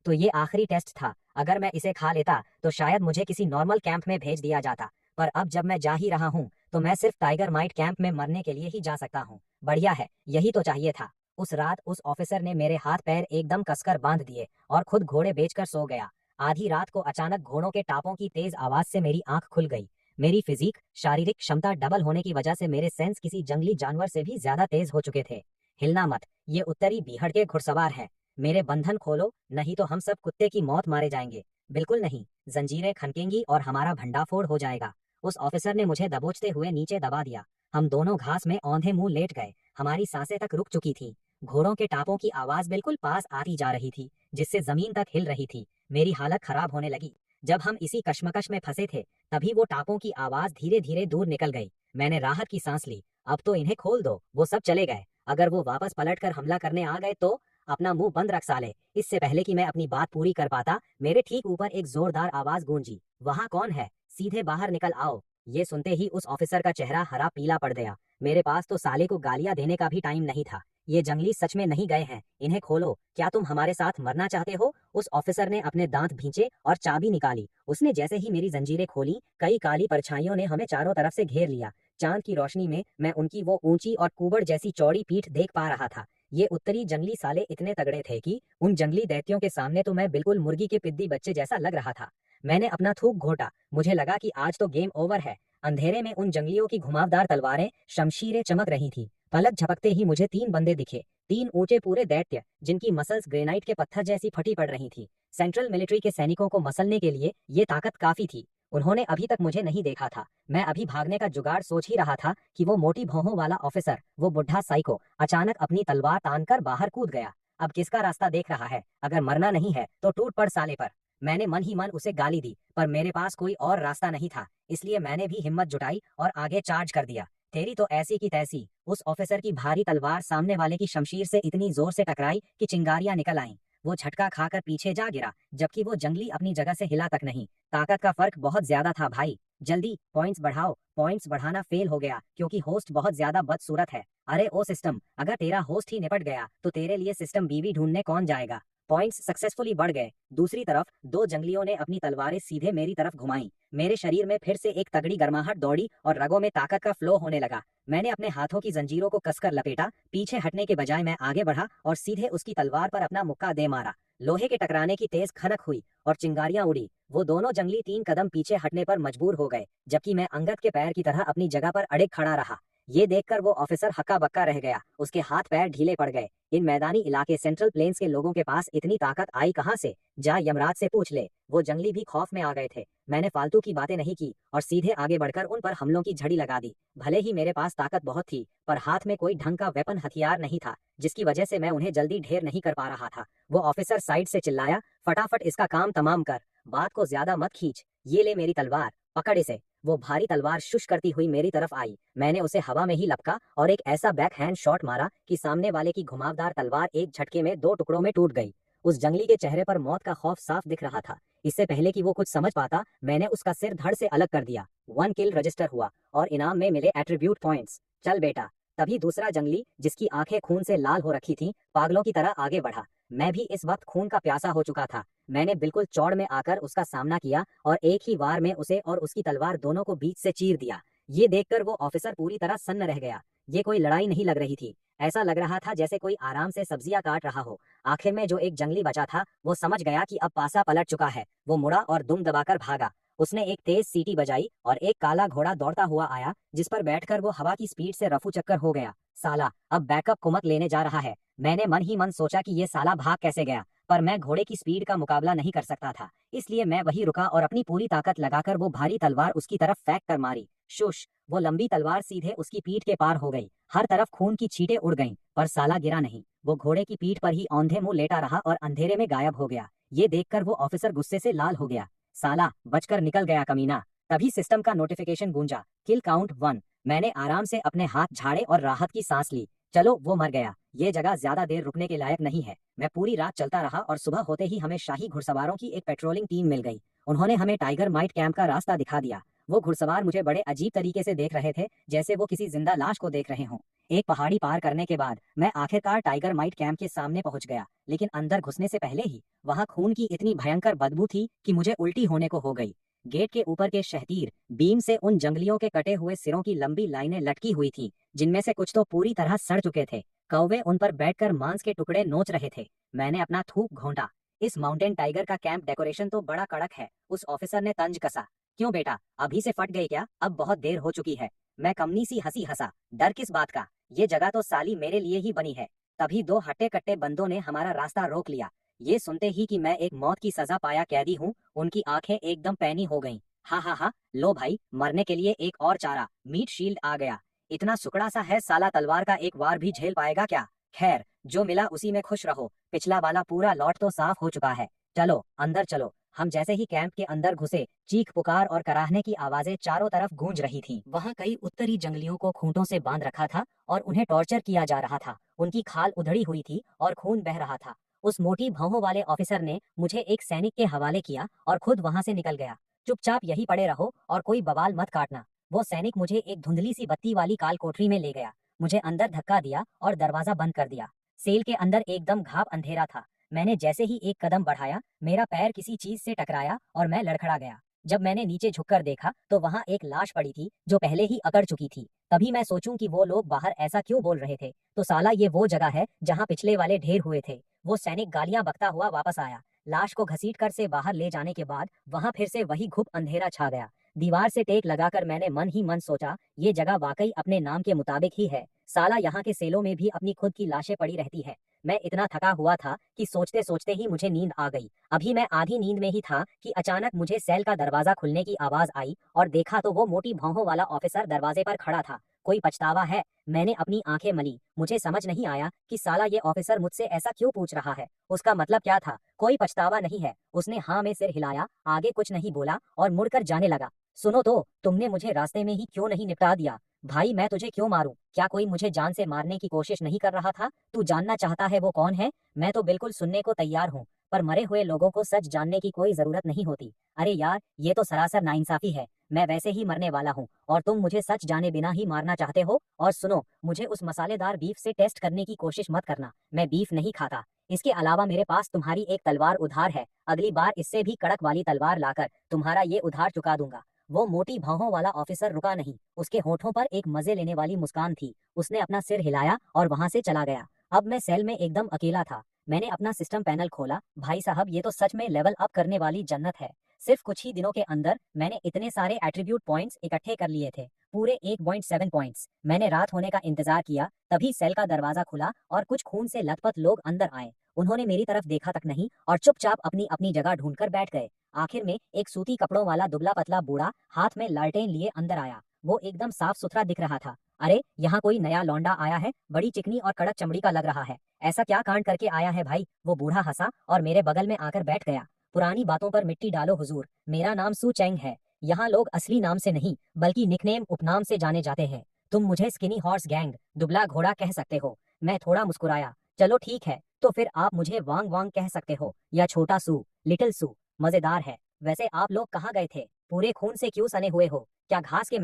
तो ये आखिरी टेस्ट था। अगर मैं इसे खा लेता तो शायद मुझे किसी नॉर्मल कैंप में भेज दिया जाता, पर अब जब मैं जा ही रहा हूँ तो मैं सिर्फ टाइगर माइट कैंप में मरने के लिए ही जा सकता हूँ। बढ़िया है, यही तो चाहिए था। उस रात उस ऑफिसर ने मेरे हाथ पैर एकदम कसकर बांध दिए और खुद घोड़े बेचकर सो गया। आधी रात को अचानक घोड़ों के टापों की तेज आवाज से मेरी आंख खुल गई। मेरी फिजिक शारीरिक क्षमता डबल होने की वजह से मेरे सेंस किसी जंगली जानवर से भी ज्यादा तेज हो चुके थे। हिलना मत, ये उत्तरी बीहड़ के घुड़सवार हैं। मेरे बंधन खोलो, नहीं तो हम सब कुत्ते की मौत मारे जाएंगे। बिल्कुल नहीं, जंजीरें खनकेंगी और हमारा भंडाफोड़ हो जाएगा। उस ऑफिसर ने मुझे दबोचते हुए नीचे दबा दिया। हम दोनों घास में औंधे मुंह लेट गए। हमारी सांसें तक रुक चुकी थी। घोड़ों के टापों की आवाज बिल्कुल पास आती जा रही थी, जिससे जमीन तक हिल रही थी। मेरी हालत खराब होने लगी। जब हम इसी कश्मकश में फंसे थे तभी वो टापों की आवाज धीरे धीरे दूर निकल गई। मैंने राहत की सांस ली। अब तो इन्हें खोल दो, वो सब चले गए। अगर वो वापस पलटकर हमला करने आ गए तो अपना मुंह बंद रख साले। इससे पहले कि मैं अपनी बात पूरी कर पाता, मेरे ठीक ऊपर एक जोरदार आवाज गूंजी। वहाँ कौन है? सीधे बाहर निकल आओ। ये सुनते ही उस ऑफिसर का चेहरा हरा पीला पड़ गया। मेरे पास तो साले को गालियां देने का भी टाइम नहीं था। ये जंगली सच में नहीं गए हैं, इन्हें खोलो। क्या तुम हमारे साथ मरना चाहते हो? उस ऑफिसर ने अपने दांत भींचे और चाबी निकाली। उसने जैसे ही मेरी जंजीरें खोली, कई काली परछाइयों ने हमें चारों तरफ से घेर लिया। चांद की रोशनी में मैं उनकी वो ऊंची और कुबड़ जैसी चौड़ी पीठ देख पा रहा था। ये उत्तरी जंगली साले इतने तगड़े थे कि उन जंगली दैत्यों के सामने तो मैं बिल्कुल मुर्गी के पिद्दी बच्चे जैसा लग रहा था। मैंने अपना थूक घोटा। मुझे लगा कि आज तो गेम ओवर है। अंधेरे में उन जंगलियों की घुमावदार तलवारें, शमशीरें चमक रही थी। पलक झपकते ही मुझे 3 बंदे दिखे। 3 ऊंचे पूरे दैत्य, जिनकी मसल्स ग्रेनाइट के पत्थर जैसी फटी पड़ रही थी। सेंट्रल मिलिट्री के सैनिकों को मसलने के लिए ये ताकत काफी थी। उन्होंने अभी तक मुझे नहीं देखा था। मैं अभी भागने का जुगाड़ सोच ही रहा था कि वो मोटी भौहों वाला ऑफिसर, वो बुढ़ा साइको, अचानक अपनी तलवार तानकर बाहर कूद गया। अब किसका रास्ता देख रहा है? अगर मरना नहीं है तो टूट पड़ साले पर। मैंने मन ही मन उसे गाली दी, पर मेरे पास कोई और रास्ता नहीं था, इसलिए मैंने भी हिम्मत जुटाई और आगे चार्ज कर दिया। तेरी तो ऐसी की तैसी। उस ऑफिसर की भारी तलवार सामने वाले की शमशीर से इतनी जोर से टकराई कि चिंगारियां निकल आईं। वो झटका खाकर पीछे जा गिरा, जबकि वो जंगली अपनी जगह से हिला तक नहीं। ताकत का फर्क बहुत ज्यादा था भाई। जल्दी पॉइंट्स बढ़ाओ। पॉइंट्स बढ़ाना फेल हो गया क्योंकि होस्ट बहुत ज्यादा बदसूरत है। अरे ओ सिस्टम, अगर तेरा होस्ट ही निपट गया तो तेरे लिए सिस्टम बीवी ढूंढने कौन जाएगा? पॉइंट्स सक्सेसफुली बढ़ गए। दूसरी तरफ 2 जंगलियों ने अपनी तलवारें सीधे मेरी तरफ घुमाई। मेरे शरीर में फिर से एक तगड़ी गर्माहट दौड़ी और रगों में ताकत का फ्लो होने लगा। मैंने अपने हाथों की जंजीरों को कसकर लपेटा। पीछे हटने के बजाय मैं आगे बढ़ा और सीधे उसकी तलवार पर अपना मुक्का दे मारा। लोहे के टकराने की तेज खनक हुई और चिंगारियां उड़ी। वो दोनों जंगली 3 कदम पीछे हटने पर मजबूर हो गए, जबकि मैं अंगद के पैर की तरह अपनी जगह पर अड़िग खड़ा रहा। ये देखकर वो ऑफिसर हक्का बक्का रह गया। उसके हाथ पैर ढीले पड़ गए। इन मैदानी इलाके सेंट्रल प्लेन्स के लोगों के पास इतनी ताकत आई कहाँ से? जा यमराज से पूछ ले। वो जंगली भी खौफ में आ गए थे। मैंने फालतू की बातें नहीं की और सीधे आगे बढ़कर उन पर हमलों की झड़ी लगा दी। भले ही मेरे पास ताकत बहुत थी, पर हाथ में कोई ढंग का वेपन हथियार नहीं था, जिसकी वजह से मैं उन्हें जल्दी ढेर नहीं कर पा रहा था। वो ऑफिसर साइड से चिल्लाया, फटाफट इसका काम तमाम कर, बात को ज्यादा मत खींच। ये ले मेरी तलवार, पकड़ इसे। वो भारी तलवार शुश करती हुई मेरी तरफ आई। मैंने उसे हवा में ही लपका और एक ऐसा बैक हैंड शॉट मारा कि सामने वाले की घुमावदार तलवार एक झटके में 2 टुकड़ों में टूट गई। उस जंगली के चेहरे पर मौत का खौफ साफ दिख रहा था। इससे पहले कि वो कुछ समझ पाता, मैंने उसका सिर धड़ से अलग कर दिया। 1 किल रजिस्टर हुआ और इनाम में मिले एट्रीब्यूट पॉइंट्स। चल बेटा। तभी दूसरा जंगली, जिसकी आंखें खून से लाल हो रखी थीं, पागलों की तरह आगे बढ़ा। मैं भी इस वक्त खून का प्यासा हो चुका था। मैंने बिल्कुल चौड़ में आकर उसका सामना किया और एक ही वार में उसे और उसकी तलवार दोनों को बीच से चीर दिया। ये देखकर वो ऑफिसर पूरी तरह सन्न रह गया। ये कोई लड़ाई नहीं लग रही थी, ऐसा लग रहा था जैसे कोई आराम से सब्जियां काट रहा हो। आखिर में जो एक जंगली बचा था वो समझ गया कि अब पासा पलट चुका है। वो मुड़ा और दुम दबाकर भागा। उसने एक तेज सीटी बजाई और एक काला घोड़ा दौड़ता हुआ आया, जिस पर बैठकर वो हवा की स्पीड से रफू चक्कर हो गया। साला अब बैकअप कुमक लेने जा रहा है। मैंने मन ही मन सोचा कि ये साला भाग कैसे गया, पर मैं घोड़े की स्पीड का मुकाबला नहीं कर सकता था, इसलिए मैं वही रुका और अपनी पूरी ताकत लगाकर वो भारी तलवार उसकी तरफ फेंक कर मारी। शुश, वो लंबी तलवार सीधे उसकी पीठ के पार हो गई। हर तरफ खून की छींटें उड़ गईं, पर साला गिरा नहीं। वो घोड़े की पीठ पर ही औंधे मुंह लेटा रहा और अंधेरे में गायब हो गया। ये देखकर वो ऑफिसर गुस्से से लाल हो गया। साला बचकर निकल गया कमीना। तभी सिस्टम का नोटिफिकेशन गूंजा, किल काउंट 1। मैंने आराम से अपने हाथ झाड़े और राहत की सांस ली। चलो, वो मर गया। ये जगह ज्यादा देर रुकने के लायक नहीं है। मैं पूरी रात चलता रहा और सुबह होते ही हमें शाही घुड़सवारों की एक पेट्रोलिंग टीम मिल गई। उन्होंने हमें टाइगर माइट कैंप का रास्ता दिखा दिया। वो घुड़सवार मुझे बड़े अजीब तरीके से देख रहे थे, जैसे वो किसी जिंदा लाश को देख रहे हों। एक पहाड़ी पार करने के बाद मैं आखिरकार टाइगर माइट कैंप के सामने पहुंच गया, लेकिन अंदर घुसने से पहले ही वहां खून की इतनी भयंकर बदबू थी कि मुझे उल्टी होने को हो गई। गेट के ऊपर के शहतीर बीम से उन जंगलियों के कटे हुए सिरों की लंबी लाइनें लटकी हुई थी, जिनमें से कुछ तो पूरी तरह सड़ चुके थे। कौवे उन पर बैठकर मांस के टुकड़े नोच रहे थे। मैंने अपना थूक घोंटा। इस माउंटेन टाइगर का कैंप डेकोरेशन तो बड़ा कड़क है, उस ऑफिसर ने तंज कसा। क्यों बेटा, अभी से फट गई क्या? अब बहुत देर हो चुकी है। मैं कमनी सी हंसी हंसा। डर किस बात का? ये जगह तो साली मेरे लिए ही बनी है। तभी दो हट्टे कट्टे बंदों ने हमारा रास्ता रोक लिया। ये सुनते ही कि मैं एक मौत की सजा पाया कैदी हूँ, उनकी आंखें एकदम पैनी हो गईं। हा हा हा, लो भाई, मरने के लिए एक और चारा, मीट शील्ड आ गया। इतना सुकड़ा सा है साला, तलवार का एक वार भी झेल पाएगा क्या? खैर, जो मिला उसी में खुश रहो। पिछला वाला पूरा लॉट तो साफ हो चुका है। चलो अंदर चलो। हम जैसे ही कैंप के अंदर घुसे, चीख पुकार और कराहने की आवाजें चारों तरफ गूंज रही थीं। वहां कई उत्तरी जंगलियों को खूंटों से बांध रखा था और उन्हें टॉर्चर किया जा रहा था। उनकी खाल उधड़ी हुई थी और खून बह रहा था। उस मोटी भौहों वाले ऑफिसर ने मुझे एक सैनिक के हवाले किया और खुद वहां से निकल गया। चुपचाप यही पड़े रहो और कोई बवाल मत काटना। वो सैनिक मुझे एक धुंधली सी बत्ती वाली काल कोठरी में ले गया। मुझे अंदर धक्का दिया और दरवाजा बंद कर दिया। सेल के अंदर एकदम घाप अंधेरा था। मैंने जैसे ही एक कदम बढ़ाया, मेरा पैर किसी चीज से टकराया और मैं लड़खड़ा गया। जब मैंने नीचे झुककर देखा तो वहां एक लाश पड़ी थी जो पहले ही अकड़ चुकी थी। तभी मैं सोचूं कि वो लोग बाहर ऐसा क्यों बोल रहे थे, तो साला ये वो जगह है जहां पिछले वाले ढेर हुए थे। वो सैनिक गालियां बकता हुआ वापस आया। लाश को घसीट कर से बाहर ले जाने के बाद वहां फिर से वही घुप अंधेरा छा गया। दीवार से टेक लगाकर मैंने मन ही मन सोचा, ये जगह वाकई अपने नाम के मुताबिक ही है। साला यहाँ के सेलों में भी अपनी खुद की लाशें पड़ी रहती है। मैं इतना थका हुआ था कि सोचते सोचते ही मुझे नींद आ गई। अभी मैं आधी नींद में ही था कि अचानक मुझे सेल का दरवाजा खुलने की आवाज आई और देखा तो वो मोटी भौहों वाला ऑफिसर दरवाजे पर खड़ा था। कोई पछतावा है? मैंने अपनी आंखें मली। मुझे समझ नहीं आया कि साला ये ऑफिसर मुझसे ऐसा क्यों पूछ रहा है। उसका मतलब क्या था? कोई पछतावा नहीं है। उसने हाँ में सिर हिलाया, आगे कुछ नहीं बोला और मुड़कर जाने लगा। सुनो तो, तुमने मुझे रास्ते में ही क्यों नहीं निपटा दिया? भाई मैं तुझे क्यों मारूं? क्या कोई मुझे जान से मारने की कोशिश नहीं कर रहा था? तू जानना चाहता है वो कौन है? मैं तो बिल्कुल सुनने को तैयार हूँ, पर मरे हुए लोगों को सच जानने की कोई जरूरत नहीं होती। अरे यार, ये तो सरासर नाइंसाफी है। मैं वैसे ही मरने वाला हूँ और तुम मुझे सच जाने बिना ही मारना चाहते हो। और सुनो, मुझे उस मसालेदार बीफ से टेस्ट करने की कोशिश मत करना। मैं बीफ नहीं खाता। इसके अलावा मेरे पास तुम्हारी एक तलवार उधार है। अगली बार इससे भी कड़क वाली तलवार लाकर तुम्हारा ये उधार चुका दूंगा। वो मोटी भौहों वाला ऑफिसर रुका नहीं। उसके होठों पर एक मजे लेने वाली मुस्कान थी। उसने अपना सिर हिलाया और वहां से चला गया। अब मैं सेल में एकदम अकेला था। मैंने अपना सिस्टम पैनल खोला। भाई साहब, ये तो सच में लेवल अप करने वाली जन्नत है। सिर्फ कुछ ही दिनों के अंदर मैंने इतने सारे एट्रीब्यूट पॉइंट्स इकट्ठे कर लिए थे, पूरे 1.7 पॉइंट्स। मैंने रात होने का इंतजार किया, तभी सेल का दरवाजा खुला और कुछ खून से लथपथ लोग अंदर आए। उन्होंने मेरी तरफ देखा तक नहीं और चुपचाप अपनी अपनी जगह ढूंढकर बैठ गए। आखिर में एक सूती कपड़ों वाला दुबला पतला बूढ़ा हाथ में लालटेन लिए अंदर आया। वो एकदम साफ सुथरा दिख रहा था। अरे, यहाँ कोई नया लौंडा आया है, बड़ी चिकनी और कड़क चमड़ी का लग रहा है। ऐसा क्या कांड करके आया है भाई? वो बूढ़ा हंसा और मेरे बगल में आकर बैठ गया। पुरानी बातों पर मिट्टी डालो हुजूर। मेरा नाम सू चैंग है। यहाँ लोग असली नाम से नहीं बल्कि निकनेम उपनाम से जाने जाते हैं। तुम मुझे स्किनी हॉर्स गैंग, दुबला घोड़ा कह सकते हो। मैं थोड़ा मुस्कुराया। चलो ठीक है, तो फिर आप मुझे वांग वांग कह सकते हो या छोटा सू, लिटिल सू। मजेदार है। वैसे आप लोग कहाँ गए थे? पूरे खून से क्यों सने हुए हो? क्या घास के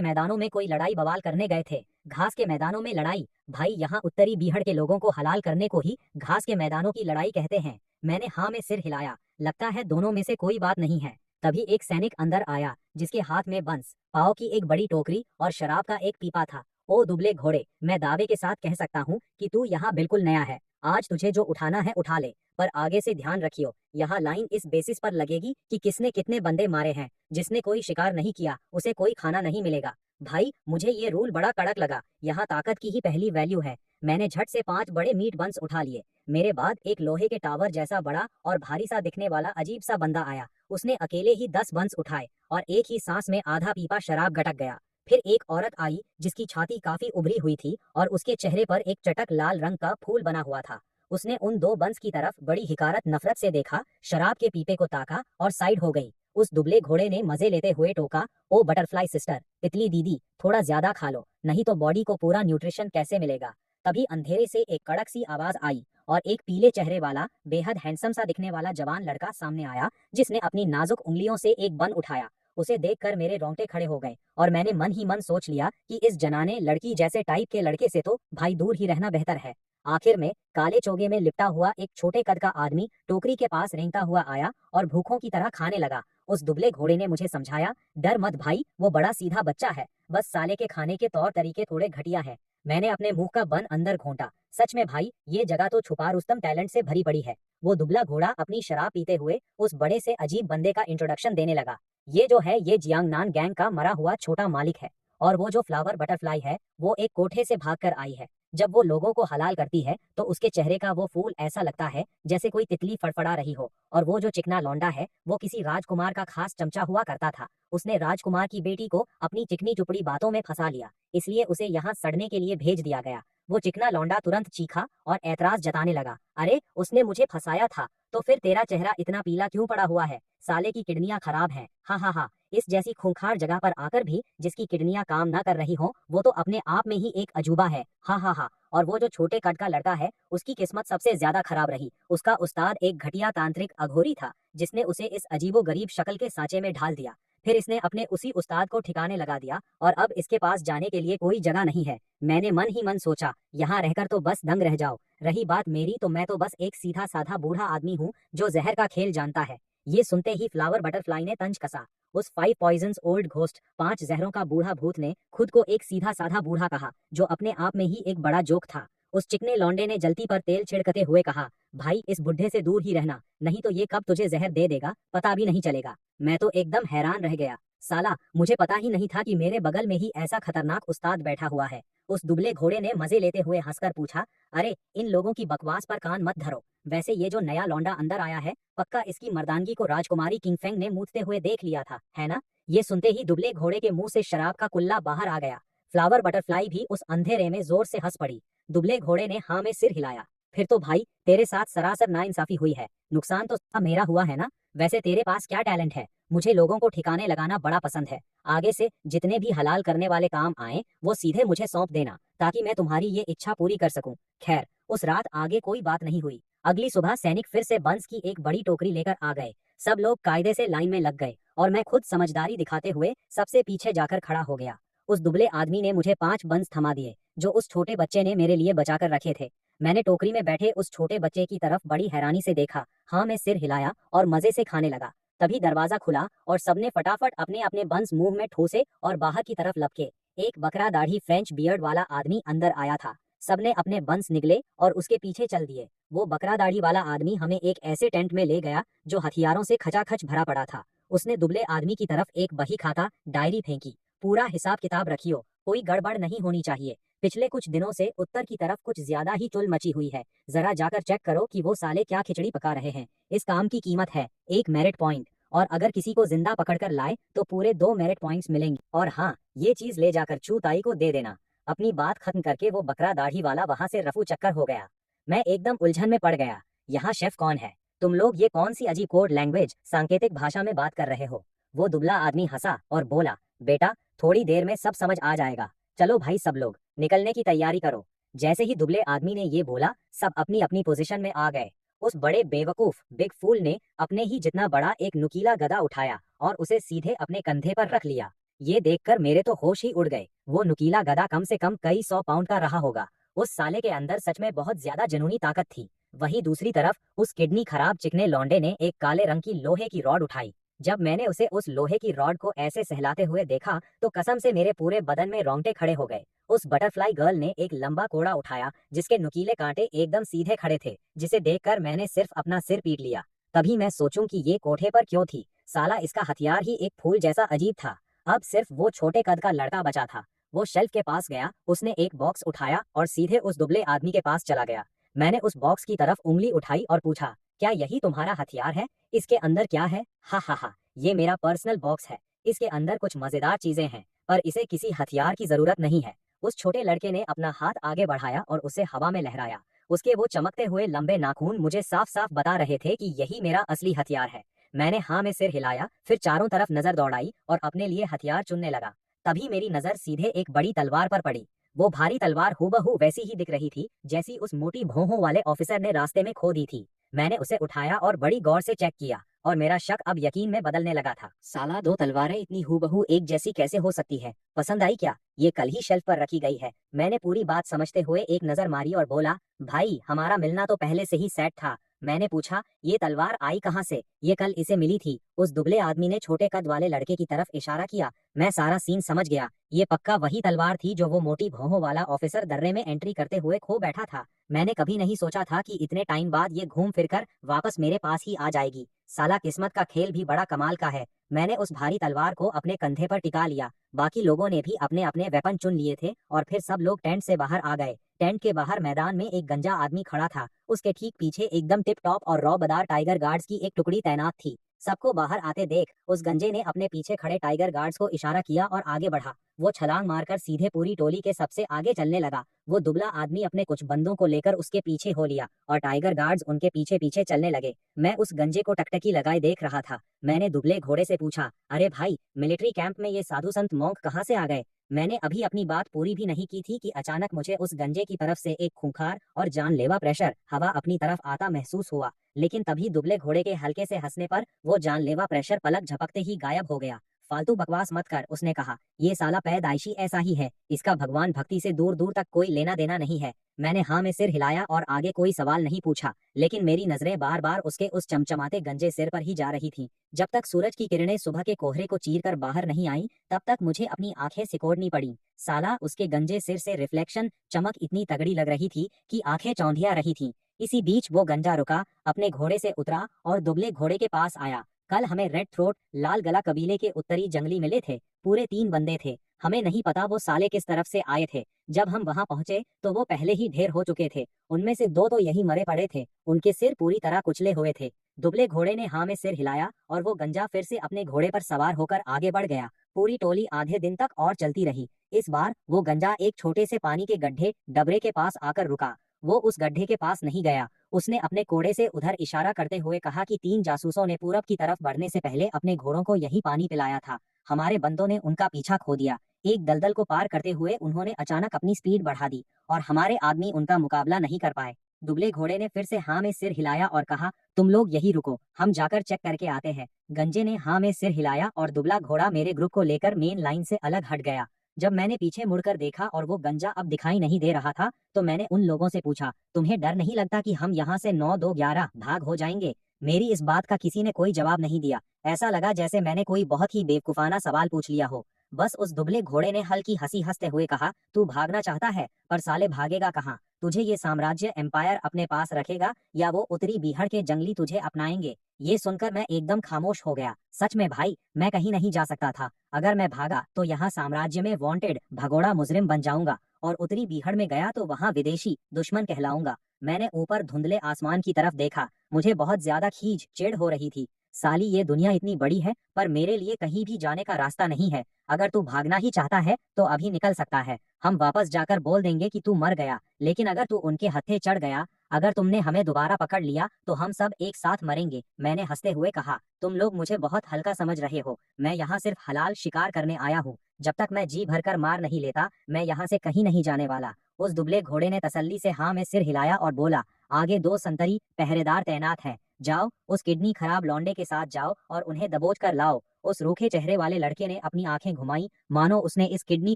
मैदानों में कोई लड़ाई बवाल करने गए थे? घास के मैदानों में लड़ाई? भाई यहाँ उत्तरी बीहड़ के लोगों को हलाल करने को ही घास के मैदानों की लड़ाई कहते हैं। मैंने हाँ में सिर हिलाया। लगता है दोनों में से कोई बात नहीं है। तभी एक सैनिक अंदर आया जिसके हाथ में बंस, पाव की एक बड़ी टोकरी और शराब का एक पीपा था। ओ दुबले घोड़े, मैं दावे के साथ कह सकता हूँ कि तू यहाँ बिल्कुल नया है। आज तुझे जो उठाना है उठा ले, पर आगे से ध्यान रखियो, यहाँ लाइन इस बेसिस पर लगेगी कि किसने कितने बंदे मारे हैं। जिसने कोई शिकार नहीं किया उसे कोई खाना नहीं मिलेगा। भाई मुझे ये रूल बड़ा कड़क लगा। यहाँ ताकत की ही पहली वैल्यू है। मैंने झट से 5 बड़े मीट बंस उठा लिए। मेरे बाद एक लोहे के टावर जैसा बड़ा और भारी सा दिखने वाला अजीब सा बंदा आया। उसने अकेले ही 10 बंस उठाए और एक ही सांस में आधा पीपा शराब गटक गया। फिर एक औरत आई जिसकी छाती काफी उभरी हुई थी और उसके चेहरे पर एक चटक लाल रंग का फूल बना हुआ था। उसने उन 2 बंस की तरफ बड़ी हिकारत नफरत से देखा, शराब के पीपे को ताका और साइड हो गई। उस दुबले घोड़े ने मजे लेते हुए टोका, ओ बटरफ्लाई सिस्टर, तितली दीदी, थोड़ा ज्यादा खा लो, नहीं तो बॉडी को पूरा न्यूट्रिशन कैसे मिलेगा। तभी अंधेरे से एक कड़क सी आवाज आई और एक पीले चेहरे वाला बेहद हैंडसम सा दिखने वाला जवान लड़का सामने आया जिसने अपनी नाजुक उंगलियों से एक बन उठाया। उसे देखकर मेरे रोंगटे खड़े हो गए और मैंने मन ही मन सोच लिया कि इस जनाने लड़की जैसे टाइप के लड़के से तो भाई दूर ही रहना बेहतर है। आखिर में काले चोगे में लिपटा हुआ एक छोटे कद का आदमी टोकरी के पास रेंगता हुआ आया और भूखों की तरह खाने लगा। उस दुबले घोड़े ने मुझे समझाया, डर मत भाई, वो बड़ा सीधा बच्चा है, बस साले के खाने के तौर तरीके थोड़े घटिया है। मैंने अपने मुंह का बन अंदर घोंटा। सच में भाई, ये जगह तो छुपा रुस्तम टैलेंट से भरी पड़ी है। वो दुबला घोड़ा अपनी शराब पीते हुए उस बड़े से अजीब बंदे का इंट्रोडक्शन देने लगा। ये जो है ये जियांगनान गैंग का मरा हुआ छोटा मालिक है, और वो जो फ्लावर बटरफ्लाई है वो एक कोठे से भाग कर आई है। जब वो लोगों को हलाल करती है तो उसके चेहरे का वो फूल ऐसा लगता है जैसे कोई तितली फड़फड़ा रही हो। और वो जो चिकना लौंडा है वो किसी राजकुमार का खास चमचा हुआ करता था। उसने राजकुमार की बेटी को अपनी चिकनी चुपड़ी बातों में फंसा लिया, इसलिए उसे यहाँ सड़ने के लिए भेज दिया गया। वो चिकना लौंडा तुरंत चीखा और ऐतराज जताने लगा, अरे उसने मुझे फंसाया था, तो फिर तेरा चेहरा इतना पीला क्यों पड़ा हुआ है? साले की किडनियां खराब हैं। हाँ हाँ हाँ, इस जैसी खूंखार जगह पर आकर भी जिसकी किडनियां काम ना कर रही हो वो तो अपने आप में ही एक अजूबा है। हाँ हाँ हाँ। और वो जो छोटे कद का लड़का है उसकी किस्मत सबसे ज्यादा खराब रही। उसका उस्ताद एक घटिया तांत्रिक अघोरी था जिसने उसे इस अजीबो गरीब शक्ल के सांचे में ढाल दिया। फिर इसने अपने उसी उस्ताद को ठिकाने लगा दिया और अब इसके पास जाने के लिए कोई जगह नहीं है। मैंने मन ही मन सोचा, यहाँ रहकर तो बस दंग रह जाओ। रही बात मेरी, तो मैं तो बस एक सीधा साधा बूढ़ा आदमी हूँ जो जहर का खेल जानता है। ये सुनते ही फ्लावर बटरफ्लाई ने तंज कसा। उस 5 पॉइजन्स ओल्ड घोस्ट, 5 जहरों का बूढ़ा भूत ने खुद को एक सीधा साधा बूढ़ा कहा जो अपने आप में ही एक बड़ा जोक था। उस चिकने लौंडे ने जलती पर तेल छिड़कते हुए कहा, भाई इस बुढ़े से दूर ही रहना, नहीं तो ये कब तुझे जहर दे देगा पता भी नहीं चलेगा। मैं तो एकदम हैरान रह गया। साला, मुझे पता ही नहीं था कि मेरे बगल में ही ऐसा खतरनाक उस्ताद बैठा हुआ है। उस दुबले घोड़े ने मजे लेते हुए हंसकर पूछा, अरे इन लोगों की बकवास पर कान मत धरो। वैसे ये जो नया लौंडा अंदर आया है, पक्का इसकी मर्दानगी को राजकुमारी किंगफेंग ने मूतते हुए देख लिया था, है ना? ये सुनते ही दुबले घोड़े के मुंह से शराब का कुल्ला बाहर आ गया। फ्लावर बटरफ्लाई भी उस अंधेरे में जोर से हंस पड़ी। दुबले घोड़े ने हाँ में सिर हिलाया। फिर तो भाई तेरे साथ सरासर नाइंसाफी हुई है। नुकसान तो सब मेरा हुआ है ना? वैसे तेरे पास क्या टैलेंट है? मुझे लोगों को ठिकाने लगाना बड़ा पसंद है। आगे से जितने भी हलाल करने वाले काम आए वो सीधे मुझे सौंप देना, ताकि मैं तुम्हारी ये इच्छा पूरी कर सकूं। खैर, उस रात आगे कोई बात नहीं हुई। अगली सुबह सैनिक फिर से बंस की एक बड़ी टोकरी लेकर आ गए। सब लोग कायदे से लाइन में लग गए और मैं खुद समझदारी दिखाते हुए सबसे पीछे जाकर खड़ा हो गया। उस दुबले आदमी ने मुझे 5 बंस थमा दिए जो उस छोटे बच्चे ने मेरे लिए बचा कर रखे थे। मैंने टोकरी में बैठे उस छोटे बच्चे की तरफ बड़ी हैरानी से देखा। हाँ, मैं सिर हिलाया और मजे से खाने लगा। तभी दरवाजा खुला और सबने फटाफट अपने अपने बंस मुंह में ठूसे और बाहर की तरफ लपके। एक बकरा दाढ़ी फ्रेंच बियर्ड वाला आदमी अंदर आया था। सबने अपने बंस निगले और उसके पीछे चल दिए। वो बकरा दाढ़ी वाला आदमी हमें एक ऐसे टेंट में ले गया जो हथियारों से खचाखच भरा पड़ा था। उसने दुबले आदमी की तरफ एक बही खाता डायरी फेंकी। पूरा हिसाब किताब रखियो, कोई गड़बड़ नहीं होनी चाहिए। पिछले कुछ दिनों से उत्तर की तरफ कुछ ज्यादा ही चुल मची हुई है। जरा जाकर चेक करो कि वो साले क्या खिचड़ी पका रहे हैं। इस काम की कीमत है 1 मेरिट पॉइंट, और अगर किसी को जिंदा पकड़कर लाए तो पूरे 2 मेरिट पॉइंट्स मिलेंगे। और हाँ, ये चीज ले जाकर चूताई को दे देना। अपनी बात खत्म करके वो बकरा दाढ़ी वाला वहां से रफू चक्कर हो गया। मैं एकदम उलझन में पड़ गया। यहाँ शेफ कौन है? तुम लोग ये कौन सी अजीब कोड लैंग्वेज, सांकेतिक भाषा में बात कर रहे हो? वो दुबला आदमी हंसा और बोला, बेटा थोड़ी देर में सब समझ आ जाएगा। चलो भाई, सब लोग निकलने की तैयारी करो। जैसे ही दुबले आदमी ने ये बोला, सब अपनी अपनी पोजीशन में आ गए। उस बड़े बेवकूफ बिग फूल ने अपने ही जितना बड़ा एक नुकीला गदा उठाया और उसे सीधे अपने कंधे पर रख लिया। ये देखकर मेरे तो होश ही उड़ गए। वो नुकीला गदा कम से कम कई 100 पाउंड का रहा होगा। उस साले के अंदर सच में बहुत ज्यादा जुनूनी ताकत थी। वहीं दूसरी तरफ उस किडनी खराब चिकने लौंडे ने एक काले रंग की लोहे की रॉड उठाई। जब मैंने उसे उस लोहे की रॉड को ऐसे सहलाते हुए देखा तो कसम से मेरे पूरे बदन में रोंगटे खड़े हो गए। उस बटरफ्लाई गर्ल ने एक लंबा कोड़ा उठाया जिसके नुकीले कांटे एकदम सीधे खड़े थे, जिसे देखकर मैंने सिर्फ अपना सिर पीट लिया। तभी मैं सोचूं कि ये कोठे पर क्यों थी। साला इसका हथियार ही एक फूल जैसा अजीब था। अब सिर्फ वो छोटे कद का लड़का बचा था। वो शेल्फ के पास गया, उसने एक बॉक्स उठाया और सीधे उस दुबले आदमी के पास चला गया। मैंने उस बॉक्स की तरफ उंगली उठाई और पूछा, क्या यही तुम्हारा हथियार है? इसके अंदर क्या है? हा हा हा, ये मेरा पर्सनल बॉक्स है। इसके अंदर कुछ मजेदार चीजें हैं, पर इसे किसी हथियार की जरूरत नहीं है। उस छोटे लड़के ने अपना हाथ आगे बढ़ाया और उसे हवा में लहराया। उसके वो चमकते हुए लंबे नाखून मुझे साफ साफ बता रहे थे कि यही मेरा असली हथियार है। मैंने हाँ में सिर हिलाया, फिर चारों तरफ नजर दौड़ाई और अपने लिए हथियार चुनने लगा। तभी मेरी नजर सीधे एक बड़ी तलवार पर पड़ी। वो भारी तलवार हूबहू वैसी ही दिख रही थी जैसी उस मोटी भौहों वाले ऑफिसर ने रास्ते में खो दी थी। मैंने उसे उठाया और बड़ी गौर से चेक किया और मेरा शक अब यकीन में बदलने लगा था। साला, दो तलवारें इतनी हूबहू एक जैसी कैसे हो सकती है? पसंद आई क्या? ये कल ही शेल्फ पर रखी गई है। मैंने पूरी बात समझते हुए एक नजर मारी और बोला, भाई हमारा मिलना तो पहले से ही सेट था। मैंने पूछा, ये तलवार आई कहाँ से? ये कल इसे मिली थी। उस दुबले आदमी ने छोटे कद वाले लड़के की तरफ इशारा किया। मैं सारा सीन समझ गया। ये पक्का वही तलवार थी जो वो मोटी भौहों वाला ऑफिसर दर्रे में एंट्री करते हुए खो बैठा था। मैंने कभी नहीं सोचा था कि इतने टाइम बाद ये घूम फिरकर वापस मेरे पास ही आ जाएगी। साला, किस्मत का खेल भी बड़ा कमाल का है। मैंने उस भारी तलवार को अपने कंधे पर टिका लिया। बाकी लोगों ने भी अपने अपने वेपन चुन लिए थे और फिर सब लोग टेंट से बाहर आ गए। टेंट के बाहर मैदान में एक गंजा आदमी खड़ा था। उसके ठीक पीछे एकदम टिप टॉप और रौबदार टाइगर गार्ड्स की एक टुकड़ी तैनात थी। सबको बाहर आते देख उस गंजे ने अपने पीछे खड़े टाइगर गार्ड्स को इशारा किया और आगे बढ़ा। वो छलांग मारकर सीधे पूरी टोली के सबसे आगे चलने लगा। वो दुबला आदमी अपने कुछ बंदों को लेकर उसके पीछे हो लिया और टाइगर गार्ड्स उनके पीछे पीछे चलने लगे। मैं उस गंजे को टकटकी लगाए देख रहा था। मैंने दुबले घोड़े से पूछा, अरे भाई, मिलिट्री कैंप में ये साधु संत मॉन्क कहाँ से आ गए? मैंने अभी अपनी बात पूरी भी नहीं की थी कि अचानक मुझे उस गंजे की तरफ से एक खूंखार और जानलेवा प्रेशर हवा अपनी तरफ आता महसूस हुआ। लेकिन तभी दुबले घोड़े के हल्के से हंसने पर वो जानलेवा प्रेशर पलक झपकते ही गायब हो गया। फालतू बकवास मत कर, उसने कहा। ये साला पैदाइशी ऐसा ही है। इसका भगवान भक्ति से दूर दूर तक कोई लेना देना नहीं है। मैंने हाँ में सिर हिलाया और आगे कोई सवाल नहीं पूछा, लेकिन मेरी नजरें बार बार उसके उस चमचमाते गंजे सिर पर ही जा रही थीं। जब तक सूरज की किरणें सुबह के कोहरे को चीरकर बाहर नहीं आई, तब तक मुझे अपनी आंखें सिकोड़नी पड़ी। साला, उसके गंजे सिर से रिफ्लेक्शन चमक इतनी तगड़ी लग रही थी कि आंखें चौंधिया रही थीं। इसी बीच वो गंजा रुका, अपने घोड़े से उतरा और दुबले घोड़े के पास आया। कल हमें रेड थ्रोट लाल गला कबीले के उत्तरी जंगली मिले थे। पूरे 3 बंदे थे। हमें नहीं पता वो साले किस तरफ से आए थे। जब हम वहां पहुंचे तो वो पहले ही ढेर हो चुके थे। उनमें से 2 तो यही मरे पड़े थे। उनके सिर पूरी तरह कुचले हुए थे। दुबले घोड़े ने हाँ में सिर हिलाया और वो गंजा फिर से अपने घोड़े पर सवार होकर आगे बढ़ गया। पूरी टोली आधे दिन तक और चलती रही। इस बार वो गंजा एक छोटे से पानी के गड्ढे डबरे के पास आकर रुका। वो उस गड्ढे के पास नहीं गया। उसने अपने कोड़े से उधर इशारा करते हुए कहा कि 3 जासूसों ने पूरब की तरफ बढ़ने से पहले अपने घोड़ों को यही पानी पिलाया था। हमारे बंदों ने उनका पीछा खो दिया। एक दलदल को पार करते हुए उन्होंने अचानक अपनी स्पीड बढ़ा दी और हमारे आदमी उनका मुकाबला नहीं कर पाए। दुबले घोड़े ने फिर से हाँ में सिर हिलाया और कहा, तुम लोग यही रुको, हम जाकर चेक करके आते हैं। गंजे ने हाँ में सिर हिलाया और दुबला घोड़ा मेरे ग्रुप को लेकर मेन लाइन से अलग हट गया। जब मैंने पीछे मुड़कर देखा और वो गंजा अब दिखाई नहीं दे रहा था, तो मैंने उन लोगों से पूछा, तुम्हें डर नहीं लगता कि हम यहाँ से 9-2-11 भाग हो जाएंगे? मेरी इस बात का किसी ने कोई जवाब नहीं दिया। ऐसा लगा जैसे मैंने कोई बहुत ही बेवकूफाना सवाल पूछ लिया हो। बस उस दुबले घोड़े ने हल्की हंसी हंसते हुए कहा, तू भागना चाहता है, पर साले भागेगा कहाँ? तुझे ये साम्राज्य एम्पायर अपने पास रखेगा या वो उत्तरी बीहड़ के जंगली तुझे अपनाएंगे? ये सुनकर मैं एकदम खामोश हो गया। सच में भाई, मैं कहीं नहीं जा सकता था। अगर मैं भागा तो यहाँ साम्राज्य में वांटेड भगोड़ा मुजरिम बन जाऊंगा और उत्तरी बीहड़ में गया तो वहाँ विदेशी दुश्मन कहलाऊंगा। मैंने ऊपर धुंधले आसमान की तरफ देखा। मुझे बहुत ज्यादा खींच चिढ़ हो रही थी। साली, ये दुनिया इतनी बड़ी है पर मेरे लिए कहीं भी जाने का रास्ता नहीं है। अगर तू भागना ही चाहता है तो अभी निकल सकता है। हम वापस जाकर बोल देंगे कि तू मर गया। लेकिन अगर तू उनके हत्थे चढ़ गया, अगर तुमने हमें दोबारा पकड़ लिया तो हम सब एक साथ मरेंगे। मैंने हंसते हुए कहा, तुम लोग मुझे बहुत हल्का समझ रहे हो। मैं यहाँ सिर्फ हलाल शिकार करने आया हूँ। जब तक मैं जी भरकर मार नहीं लेता, मैं यहाँ से कहीं नहीं जाने वाला। उस दुबले घोड़े ने तसल्ली से हाँ में सिर हिलाया और बोला, आगे 2 संतरी पहरेदार तैनात हैं। जाओ, उस किडनी खराब लौंडे के साथ जाओ और उन्हें दबोच कर लाओ। उस रूखे चेहरे वाले लड़के ने अपनी आंखें घुमाई, मानो उसने इस किडनी